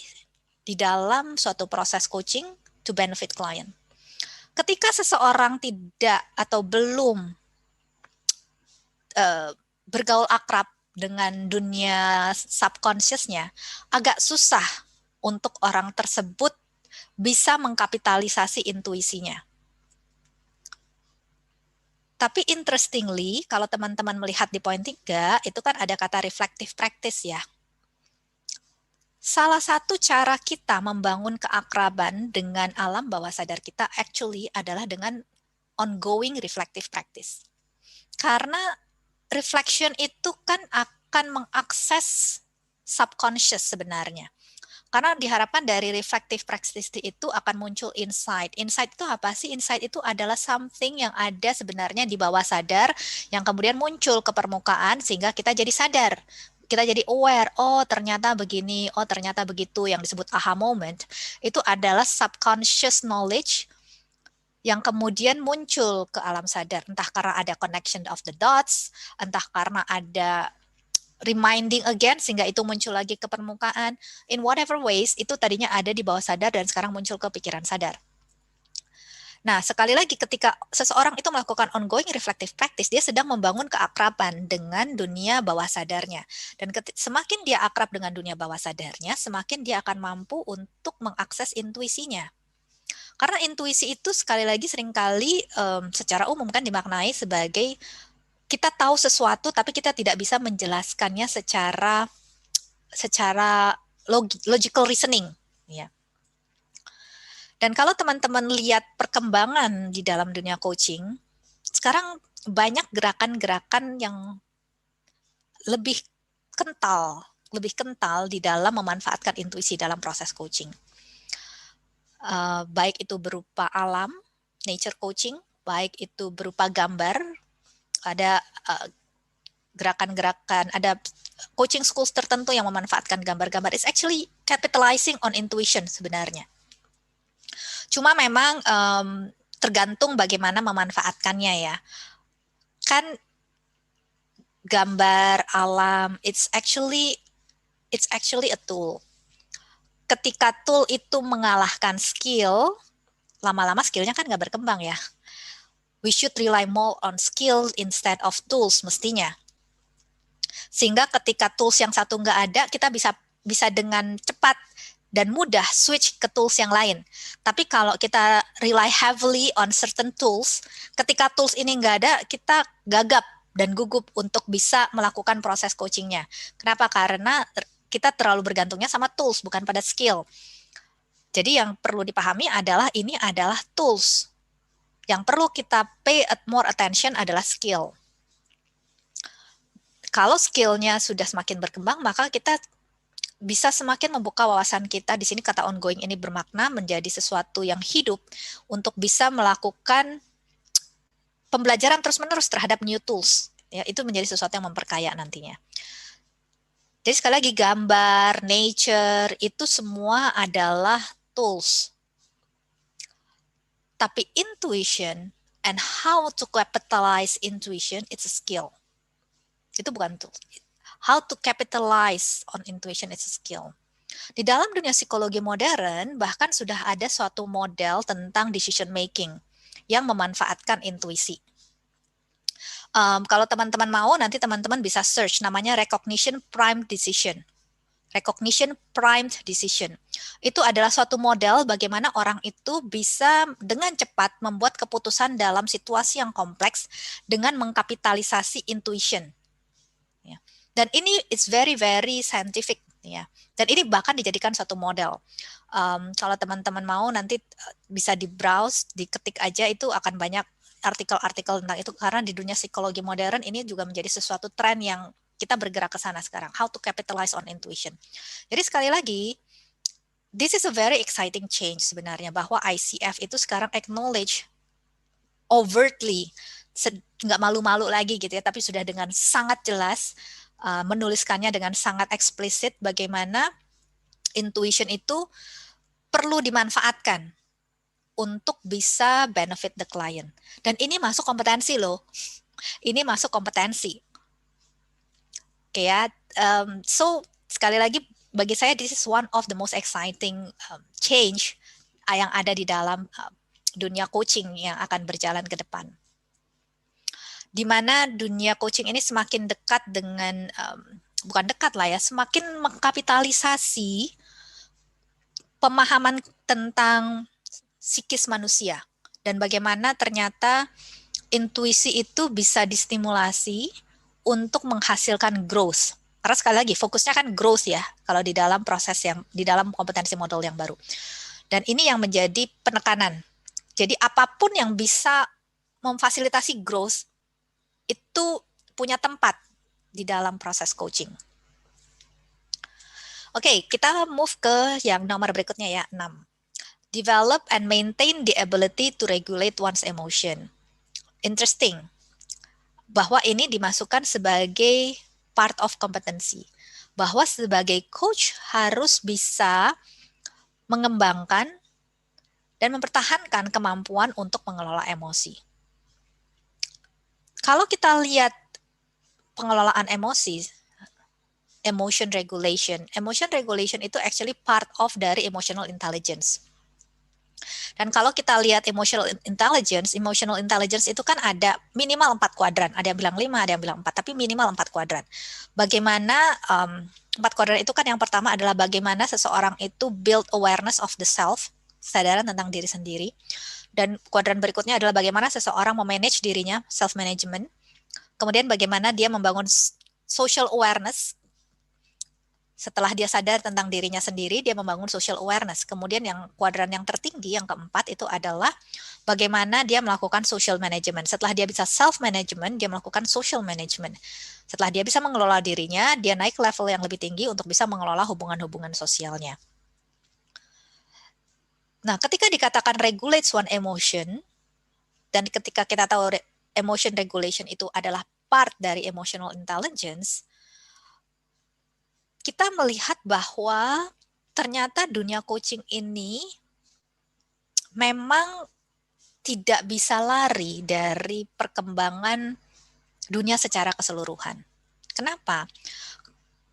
di dalam suatu proses coaching to benefit client. Ketika seseorang tidak atau belum bergaul akrab dengan dunia subconsciousnya, agak susah untuk orang tersebut bisa mengkapitalisasi intuisinya. Tapi interestingly, kalau teman-teman melihat di poin 3, itu kan ada kata reflective practice ya. Salah satu cara kita membangun keakraban dengan alam bawah sadar kita actually adalah dengan ongoing reflective practice. Karena reflection itu kan akan mengakses subconscious sebenarnya. Karena diharapkan dari reflective practice itu akan muncul insight. Insight itu apa sih? Insight itu adalah something yang ada sebenarnya di bawah sadar yang kemudian muncul ke permukaan sehingga kita jadi sadar. Kita jadi aware, oh ternyata begini, oh ternyata begitu, yang disebut aha moment. Itu adalah subconscious knowledge yang kemudian muncul ke alam sadar. Entah karena ada connection of the dots, entah karena ada reminding again sehingga itu muncul lagi ke permukaan. In whatever ways, itu tadinya ada di bawah sadar dan sekarang muncul ke pikiran sadar. Nah, sekali lagi ketika seseorang itu melakukan ongoing reflective practice, dia sedang membangun keakraban dengan dunia bawah sadarnya. Dan semakin dia akrab dengan dunia bawah sadarnya, semakin dia akan mampu untuk mengakses intuisinya. Karena intuisi itu sekali lagi seringkali secara umum kan dimaknai sebagai kita tahu sesuatu tapi kita tidak bisa menjelaskannya secara logical reasoning, ya. Dan kalau teman-teman lihat perkembangan di dalam dunia coaching, sekarang banyak gerakan-gerakan yang lebih kental di dalam memanfaatkan intuisi dalam proses coaching. Baik itu berupa alam, nature coaching, baik itu berupa gambar, ada gerakan-gerakan, ada coaching schools tertentu yang memanfaatkan gambar-gambar. It's actually capitalizing on intuition sebenarnya. Cuma memang tergantung bagaimana memanfaatkannya ya. Kan gambar alam, it's actually a tool. Ketika tool itu mengalahkan skill, lama-lama skillnya kan nggak berkembang ya. We should rely more on skill instead of tools mestinya. Sehingga ketika tools yang satu nggak ada, kita bisa dengan cepat dan mudah switch ke tools yang lain. Tapi kalau kita rely heavily on certain tools, ketika tools ini nggak ada, kita gagap dan gugup untuk bisa melakukan proses coachingnya. Kenapa? Karena kita terlalu bergantungnya sama tools, bukan pada skill. Jadi yang perlu dipahami adalah ini adalah tools. Yang perlu kita pay more attention adalah skill. Kalau skillnya sudah semakin berkembang, maka kita bisa semakin membuka wawasan kita. Di sini kata ongoing ini bermakna menjadi sesuatu yang hidup untuk bisa melakukan pembelajaran terus-menerus terhadap new tools. Ya, itu menjadi sesuatu yang memperkaya nantinya. Jadi sekali lagi gambar, nature, itu semua adalah tools. Tapi intuition and how to capitalize intuition, it's a skill. Itu bukan tools. How to capitalize on intuition is a skill. Di dalam dunia psikologi modern, bahkan sudah ada suatu model tentang decision making yang memanfaatkan intuisi. Kalau teman-teman mau, nanti teman-teman bisa search, namanya recognition primed decision. Recognition primed decision. Itu adalah suatu model bagaimana orang itu bisa dengan cepat membuat keputusan dalam situasi yang kompleks dengan mengkapitalisasi intuition. Dan ini it's very scientific ya. Dan ini bahkan dijadikan suatu model. Kalau teman-teman mau nanti bisa di browse, diketik aja, itu akan banyak artikel-artikel tentang itu, karena di dunia psikologi modern ini juga menjadi sesuatu tren yang kita bergerak ke sana sekarang. How to capitalize on intuition. Jadi sekali lagi, this is a very exciting change sebenarnya, bahwa ICF itu sekarang acknowledge overtly, nggak malu-malu lagi gitu ya, tapi sudah dengan sangat jelas menuliskannya dengan sangat eksplisit bagaimana intuition itu perlu dimanfaatkan untuk bisa benefit the client. Dan ini masuk kompetensi loh. Ini masuk kompetensi. Oke ya. So sekali lagi bagi saya this is one of the most exciting change yang ada di dalam dunia coaching yang akan berjalan ke depan. Di mana dunia coaching ini semakin dekat dengan, bukan dekat lah ya, semakin mengkapitalisasi pemahaman tentang psikis manusia dan bagaimana ternyata intuisi itu bisa distimulasi untuk menghasilkan growth. Karena sekali lagi fokusnya kan growth ya, kalau di dalam proses yang di dalam kompetensi model yang baru. Dan ini yang menjadi penekanan. Jadi apapun yang bisa memfasilitasi growth itu punya tempat di dalam proses coaching. Oke, kita move ke yang nomor berikutnya ya, 6. Develop and maintain the ability to regulate one's emotion. Interesting, bahwa ini dimasukkan sebagai part of competency. Bahwa sebagai coach harus bisa mengembangkan dan mempertahankan kemampuan untuk mengelola emosi. Kalau kita lihat pengelolaan emosi, emotion regulation itu actually part of dari emotional intelligence. Dan kalau kita lihat emotional intelligence itu kan ada minimal 4 kuadran. Ada yang bilang 5, ada yang bilang 4, tapi minimal 4 kuadran. Bagaimana 4 kuadran itu kan yang pertama adalah bagaimana seseorang itu build awareness of the self, kesadaran tentang diri sendiri. Dan kuadran berikutnya adalah bagaimana seseorang memanage dirinya, self-management. Kemudian bagaimana dia membangun social awareness. Setelah dia sadar tentang dirinya sendiri, dia membangun social awareness. Kemudian yang kuadran yang tertinggi, yang keempat, itu adalah bagaimana dia melakukan social management. Setelah dia bisa self-management, dia melakukan social management. Setelah dia bisa mengelola dirinya, dia naik level yang lebih tinggi untuk bisa mengelola hubungan-hubungan sosialnya. Nah, ketika dikatakan regulates one emotion, dan ketika kita tahu emotion regulation itu adalah part dari emotional intelligence, kita melihat bahwa ternyata dunia coaching ini memang tidak bisa lari dari perkembangan dunia secara keseluruhan. Kenapa?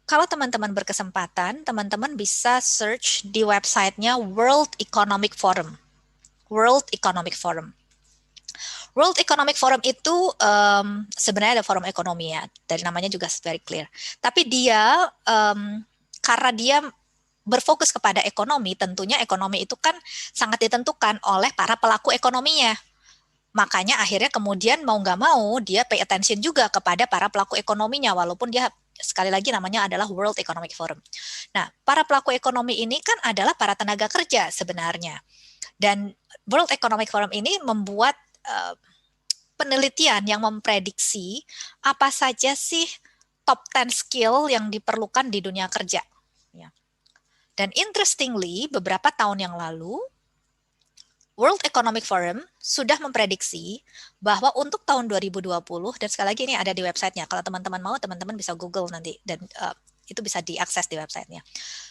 Kalau teman-teman berkesempatan, teman-teman bisa search di websitenya World Economic Forum. World Economic Forum. World Economic Forum itu sebenarnya ada forum ekonomi ya, dari namanya juga very clear. Tapi dia karena dia berfokus kepada ekonomi, tentunya ekonomi itu kan sangat ditentukan oleh para pelaku ekonominya. Makanya akhirnya kemudian mau nggak mau dia pay attention juga kepada para pelaku ekonominya, walaupun dia sekali lagi namanya adalah World Economic Forum. Nah, para pelaku ekonomi ini kan adalah para tenaga kerja sebenarnya. Dan World Economic Forum ini membuat penelitian yang memprediksi apa saja sih top 10 skill yang diperlukan di dunia kerja. Dan interestingly, beberapa tahun yang lalu, World Economic Forum sudah memprediksi bahwa untuk tahun 2020, dan sekali lagi ini ada di websitenya, kalau teman-teman mau, teman-teman bisa Google nanti, dan itu bisa diakses di websitenya.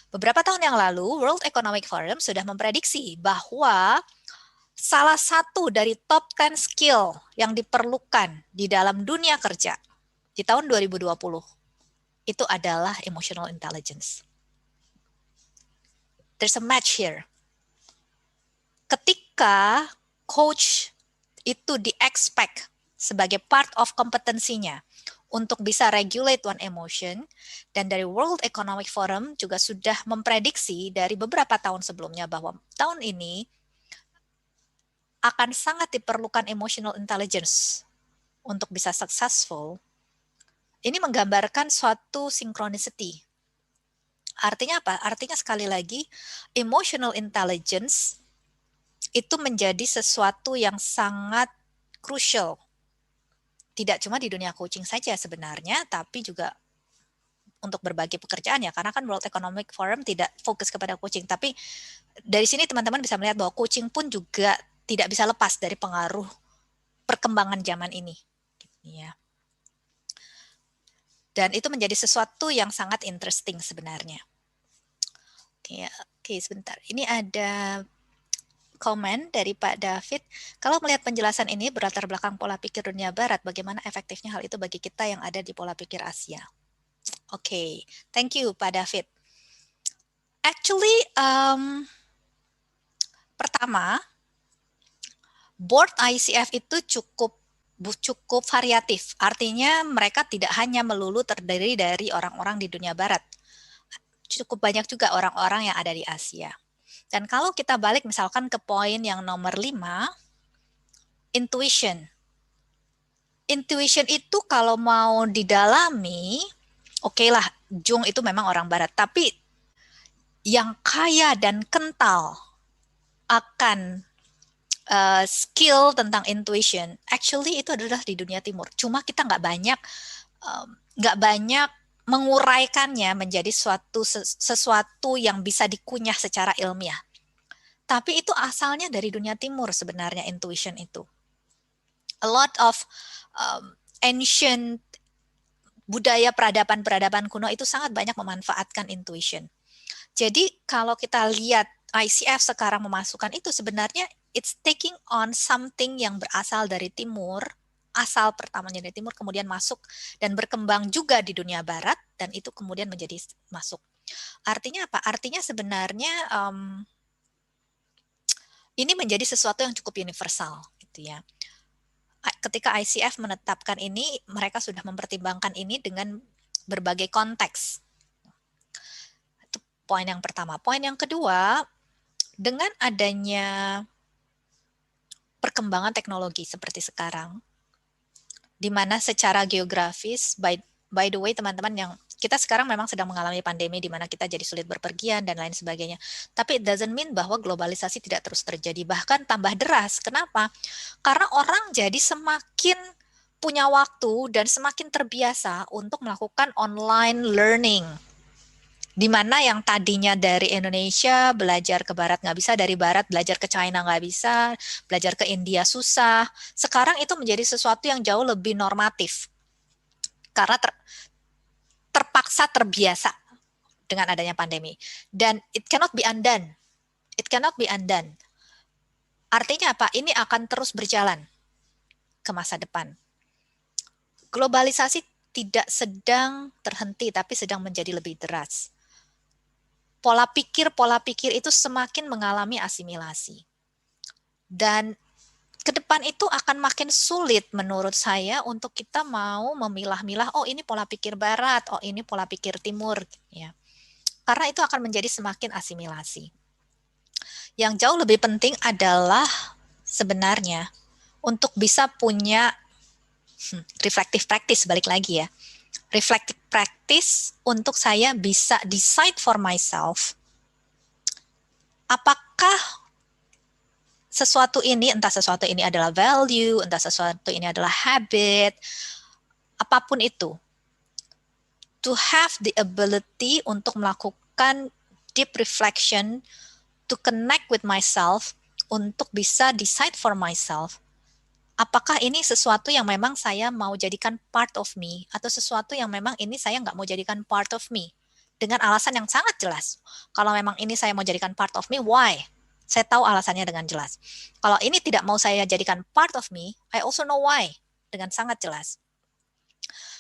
Beberapa tahun yang lalu, World Economic Forum sudah memprediksi bahwa salah satu dari top 10 skill yang diperlukan di dalam dunia kerja di tahun 2020 itu adalah emotional intelligence. There's a match here. Ketika coach itu di-expect sebagai part of kompetensinya untuk bisa regulate one emotion, dan dari World Economic Forum juga sudah memprediksi dari beberapa tahun sebelumnya bahwa tahun ini akan sangat diperlukan emotional intelligence untuk bisa successful. Ini menggambarkan suatu synchronicity. Artinya apa? Artinya sekali lagi, emotional intelligence itu menjadi sesuatu yang sangat crucial. Tidak cuma di dunia coaching saja sebenarnya, tapi juga untuk berbagai pekerjaan ya. Karena kan World Economic Forum tidak fokus kepada coaching. Tapi dari sini teman-teman bisa melihat bahwa coaching pun juga tidak bisa lepas dari pengaruh perkembangan zaman ini. Ya. Dan itu menjadi sesuatu yang sangat interesting sebenarnya. Oke, sebentar. Ini ada komen dari Pak David. Kalau melihat penjelasan ini berlatar belakang pola pikir dunia barat, bagaimana efektifnya hal itu bagi kita yang ada di pola pikir Asia? Oke, thank you Pak David. Actually, pertama, board ICF itu cukup variatif. Artinya mereka tidak hanya melulu terdiri dari orang-orang di dunia barat. Cukup banyak juga orang-orang yang ada di Asia. Dan kalau kita balik misalkan ke poin yang nomor 5, intuition. Intuition itu kalau mau didalami, oke lah, Jung itu memang orang barat. Tapi yang kaya dan kental akan skill tentang intuition, actually itu adalah di dunia timur. Cuma kita nggak banyak menguraikannya menjadi sesuatu yang bisa dikunyah secara ilmiah. Tapi itu asalnya dari dunia timur sebenarnya intuition itu. A lot of ancient budaya peradaban kuno itu sangat banyak memanfaatkan intuition. Jadi kalau kita lihat ICF sekarang memasukkan itu sebenarnya it's taking on something yang berasal dari timur, asal pertamanya dari timur, kemudian masuk dan berkembang juga di dunia barat, dan itu kemudian menjadi masuk. Artinya apa? Artinya sebenarnya ini menjadi sesuatu yang cukup universal, gitu ya. Ketika ICF menetapkan ini, mereka sudah mempertimbangkan ini dengan berbagai konteks. Itu poin yang pertama. Poin yang kedua, dengan adanya perkembangan teknologi seperti sekarang, di mana secara geografis, by the way teman-teman, yang kita sekarang memang sedang mengalami pandemi di mana kita jadi sulit berpergian dan lain sebagainya. Tapi it doesn't mean bahwa globalisasi tidak terus terjadi, bahkan tambah deras. Kenapa? Karena orang jadi semakin punya waktu dan semakin terbiasa untuk melakukan online learning. Di mana yang tadinya dari Indonesia belajar ke barat nggak bisa, dari barat belajar ke China nggak bisa, belajar ke India susah. Sekarang itu menjadi sesuatu yang jauh lebih normatif. Karena terpaksa terbiasa dengan adanya pandemi. Dan it cannot be undone. It cannot be undone. Artinya apa? Ini akan terus berjalan ke masa depan. Globalisasi tidak sedang terhenti, tapi sedang menjadi lebih deras. Pola pikir itu semakin mengalami asimilasi. Dan ke depan itu akan makin sulit menurut saya untuk kita mau memilah-milah, oh ini pola pikir barat, oh ini pola pikir timur, ya. Karena itu akan menjadi semakin asimilasi. Yang jauh lebih penting adalah sebenarnya untuk bisa punya reflective practice, balik lagi ya. Reflective practice untuk saya bisa decide for myself apakah sesuatu ini, entah sesuatu ini adalah value, entah sesuatu ini adalah habit, apapun itu, to have the ability untuk melakukan deep reflection, to connect with myself, untuk bisa decide for myself, apakah ini sesuatu yang memang saya mau jadikan part of me, atau sesuatu yang memang ini saya nggak mau jadikan part of me, dengan alasan yang sangat jelas. Kalau memang ini saya mau jadikan part of me, why? Saya tahu alasannya dengan jelas. Kalau ini tidak mau saya jadikan part of me, I also know why, dengan sangat jelas.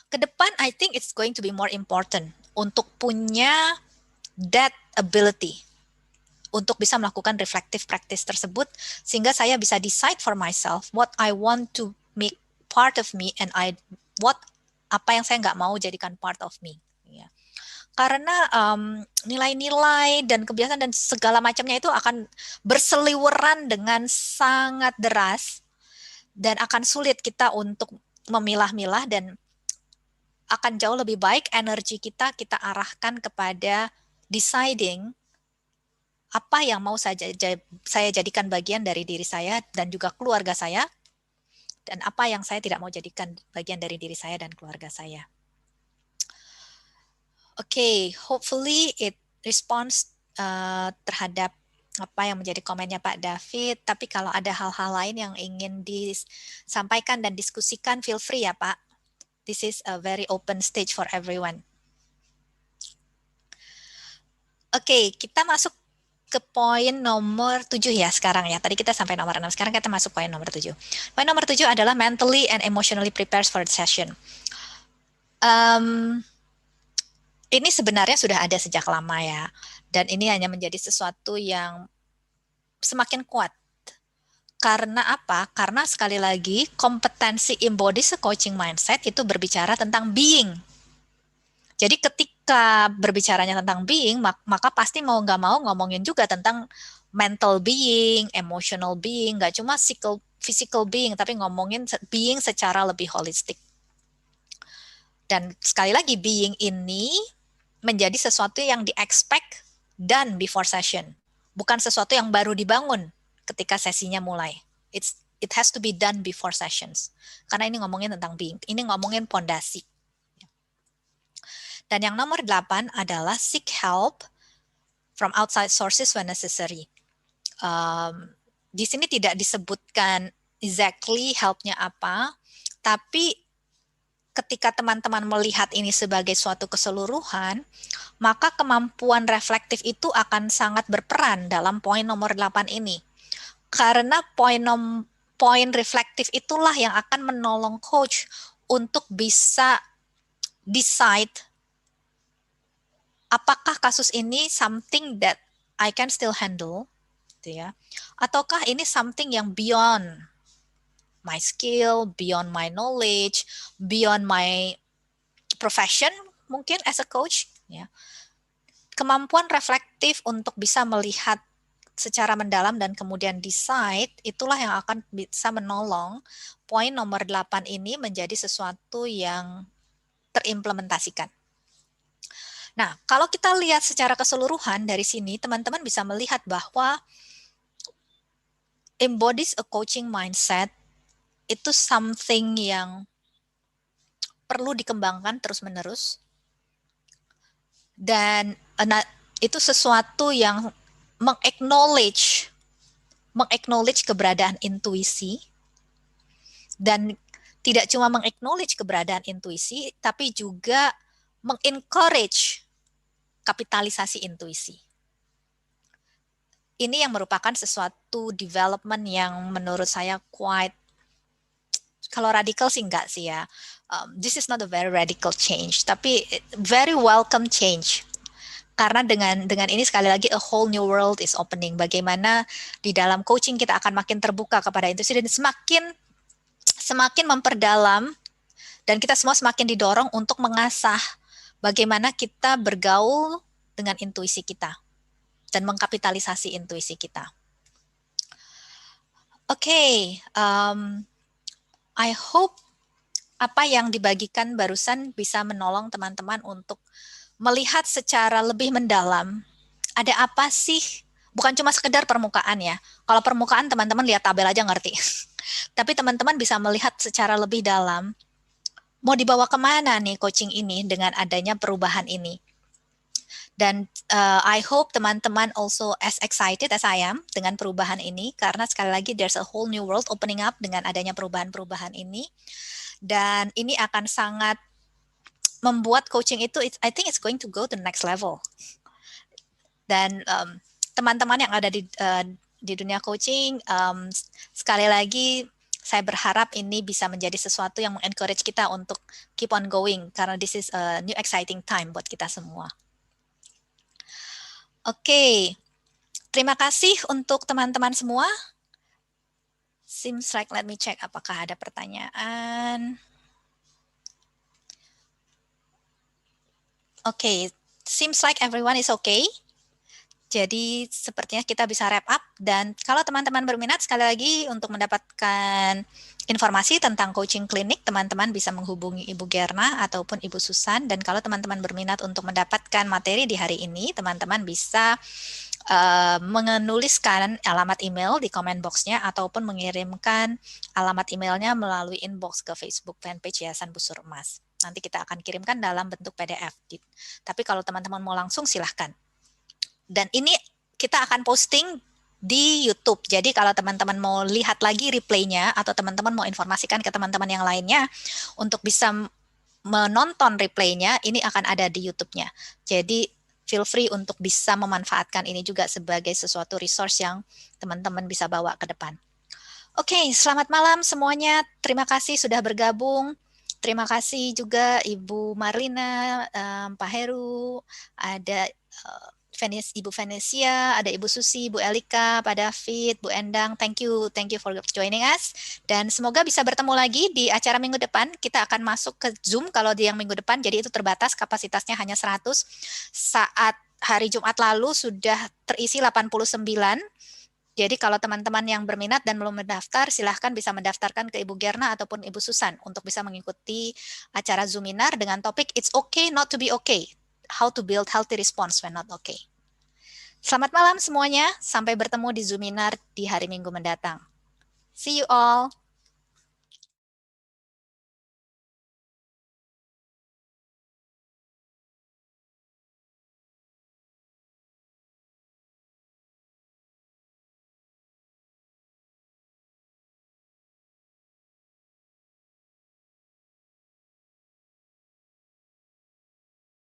Kedepan, I think it's going to be more important untuk punya that ability, untuk bisa melakukan reflective practice tersebut, sehingga saya bisa decide for myself what I want to make part of me and apa yang saya nggak mau jadikan part of me. Ya. Karena nilai-nilai dan kebiasaan dan segala macamnya itu akan berseliweran dengan sangat deras dan akan sulit kita untuk memilah-milah, dan akan jauh lebih baik energi kita arahkan kepada deciding apa yang mau saya jadikan bagian dari diri saya dan juga keluarga saya, dan apa yang saya tidak mau jadikan bagian dari diri saya dan keluarga saya. Okay, hopefully it responds terhadap apa yang menjadi komennya Pak David. Tapi kalau ada hal-hal lain yang ingin disampaikan dan diskusikan, feel free ya Pak. This is a very open stage for everyone. Okay, kita masuk ke poin nomor 7 ya sekarang ya. Tadi kita sampai nomor 6, sekarang kita masuk poin nomor 7. Poin nomor 7 adalah mentally and emotionally prepared for the session. Ini sebenarnya sudah ada sejak lama ya, dan ini hanya menjadi sesuatu yang semakin kuat. Karena apa? Karena sekali lagi kompetensi embodies coaching mindset itu berbicara tentang being. Jadi ketika berbicaranya tentang being, maka pasti mau nggak mau ngomongin juga tentang mental being, emotional being, nggak cuma physical being, tapi ngomongin being secara lebih holistik. Dan sekali lagi being ini menjadi sesuatu yang di-expect done before session. Bukan sesuatu yang baru dibangun ketika sesinya mulai. It has to be done before sessions. Karena ini ngomongin tentang being. Ini ngomongin pondasi. Dan yang nomor 8 adalah seek help from outside sources when necessary. Di sini tidak disebutkan exactly help-nya apa, tapi ketika teman-teman melihat ini sebagai suatu keseluruhan, maka kemampuan reflektif itu akan sangat berperan dalam poin nomor 8 ini. Karena poin reflektif itulah yang akan menolong coach untuk bisa decide apakah kasus ini something that I can still handle, gitu ya, ataukah ini something yang beyond my skill, beyond my knowledge, beyond my profession mungkin as a coach, ya. Kemampuan reflektif untuk bisa melihat secara mendalam dan kemudian decide, itulah yang akan bisa menolong poin nomor 8 ini menjadi sesuatu yang terimplementasikan. Nah, kalau kita lihat secara keseluruhan dari sini, teman-teman bisa melihat bahwa embodies a coaching mindset itu something yang perlu dikembangkan terus-menerus, dan itu sesuatu yang meng-acknowledge keberadaan intuisi, dan tidak cuma meng-acknowledge keberadaan intuisi, tapi juga meng-encourage kapitalisasi intuisi. Ini yang merupakan sesuatu development yang menurut saya quite, kalau radikal sih enggak sih ya. This is not a very radical change, tapi very welcome change. Karena dengan ini sekali lagi a whole new world is opening. Bagaimana di dalam coaching kita akan makin terbuka kepada intuisi dan semakin memperdalam, dan kita semua semakin didorong untuk mengasah bagaimana kita bergaul dengan intuisi kita dan mengkapitalisasi intuisi kita. Oke, I hope apa yang dibagikan barusan bisa menolong teman-teman untuk melihat secara lebih mendalam, ada apa sih? Bukan cuma sekedar permukaan ya. Kalau permukaan teman-teman lihat tabel aja ngerti. Tapi teman-teman bisa melihat secara lebih dalam, mau dibawa kemana nih coaching ini dengan adanya perubahan ini. Dan I hope teman-teman also as excited as I am dengan perubahan ini, karena sekali lagi there's a whole new world opening up dengan adanya perubahan-perubahan ini. Dan ini akan sangat membuat coaching itu, I think it's going to go to the next level. Dan teman-teman yang ada di dunia coaching, sekali lagi saya berharap ini bisa menjadi sesuatu yang mengencourage kita untuk keep on going, karena this is a new exciting time buat kita semua. Oke, terima kasih untuk teman-teman semua. Seems like, let me check apakah ada pertanyaan. Oke, seems like everyone is okay. Jadi sepertinya kita bisa wrap up, dan kalau teman-teman berminat sekali lagi untuk mendapatkan informasi tentang coaching klinik, teman-teman bisa menghubungi Ibu Gerna ataupun Ibu Susan, dan kalau teman-teman berminat untuk mendapatkan materi di hari ini, teman-teman bisa menuliskan alamat email di comment box-nya ataupun mengirimkan alamat emailnya melalui inbox ke Facebook fanpage Yayasan Busur Emas. Nanti kita akan kirimkan dalam bentuk PDF. Tapi kalau teman-teman mau langsung silahkan. Dan ini kita akan posting di YouTube. Jadi kalau teman-teman mau lihat lagi replaynya atau teman-teman mau informasikan ke teman-teman yang lainnya untuk bisa menonton replaynya, ini akan ada di YouTube-nya. Jadi feel free untuk bisa memanfaatkan ini juga sebagai sesuatu resource yang teman-teman bisa bawa ke depan. Oke, selamat malam semuanya. Terima kasih sudah bergabung. Terima kasih juga Ibu Marlina, Pak Heru, ada Ibu Venesia, ada Ibu Susi, Bu Elika, Pak David, Bu Endang. Thank you for joining us. Dan semoga bisa bertemu lagi di acara minggu depan. Kita akan masuk ke Zoom kalau di yang minggu depan, jadi itu terbatas, kapasitasnya hanya 100. Saat hari Jumat lalu sudah terisi 89. Jadi kalau teman-teman yang berminat dan belum mendaftar, silahkan bisa mendaftarkan ke Ibu Gerna ataupun Ibu Susan untuk bisa mengikuti acara Zoominar dengan topik It's okay not to be okay. How to build healthy response when not okay. Selamat malam semuanya, sampai bertemu di Zoominar di hari Minggu mendatang. See you all.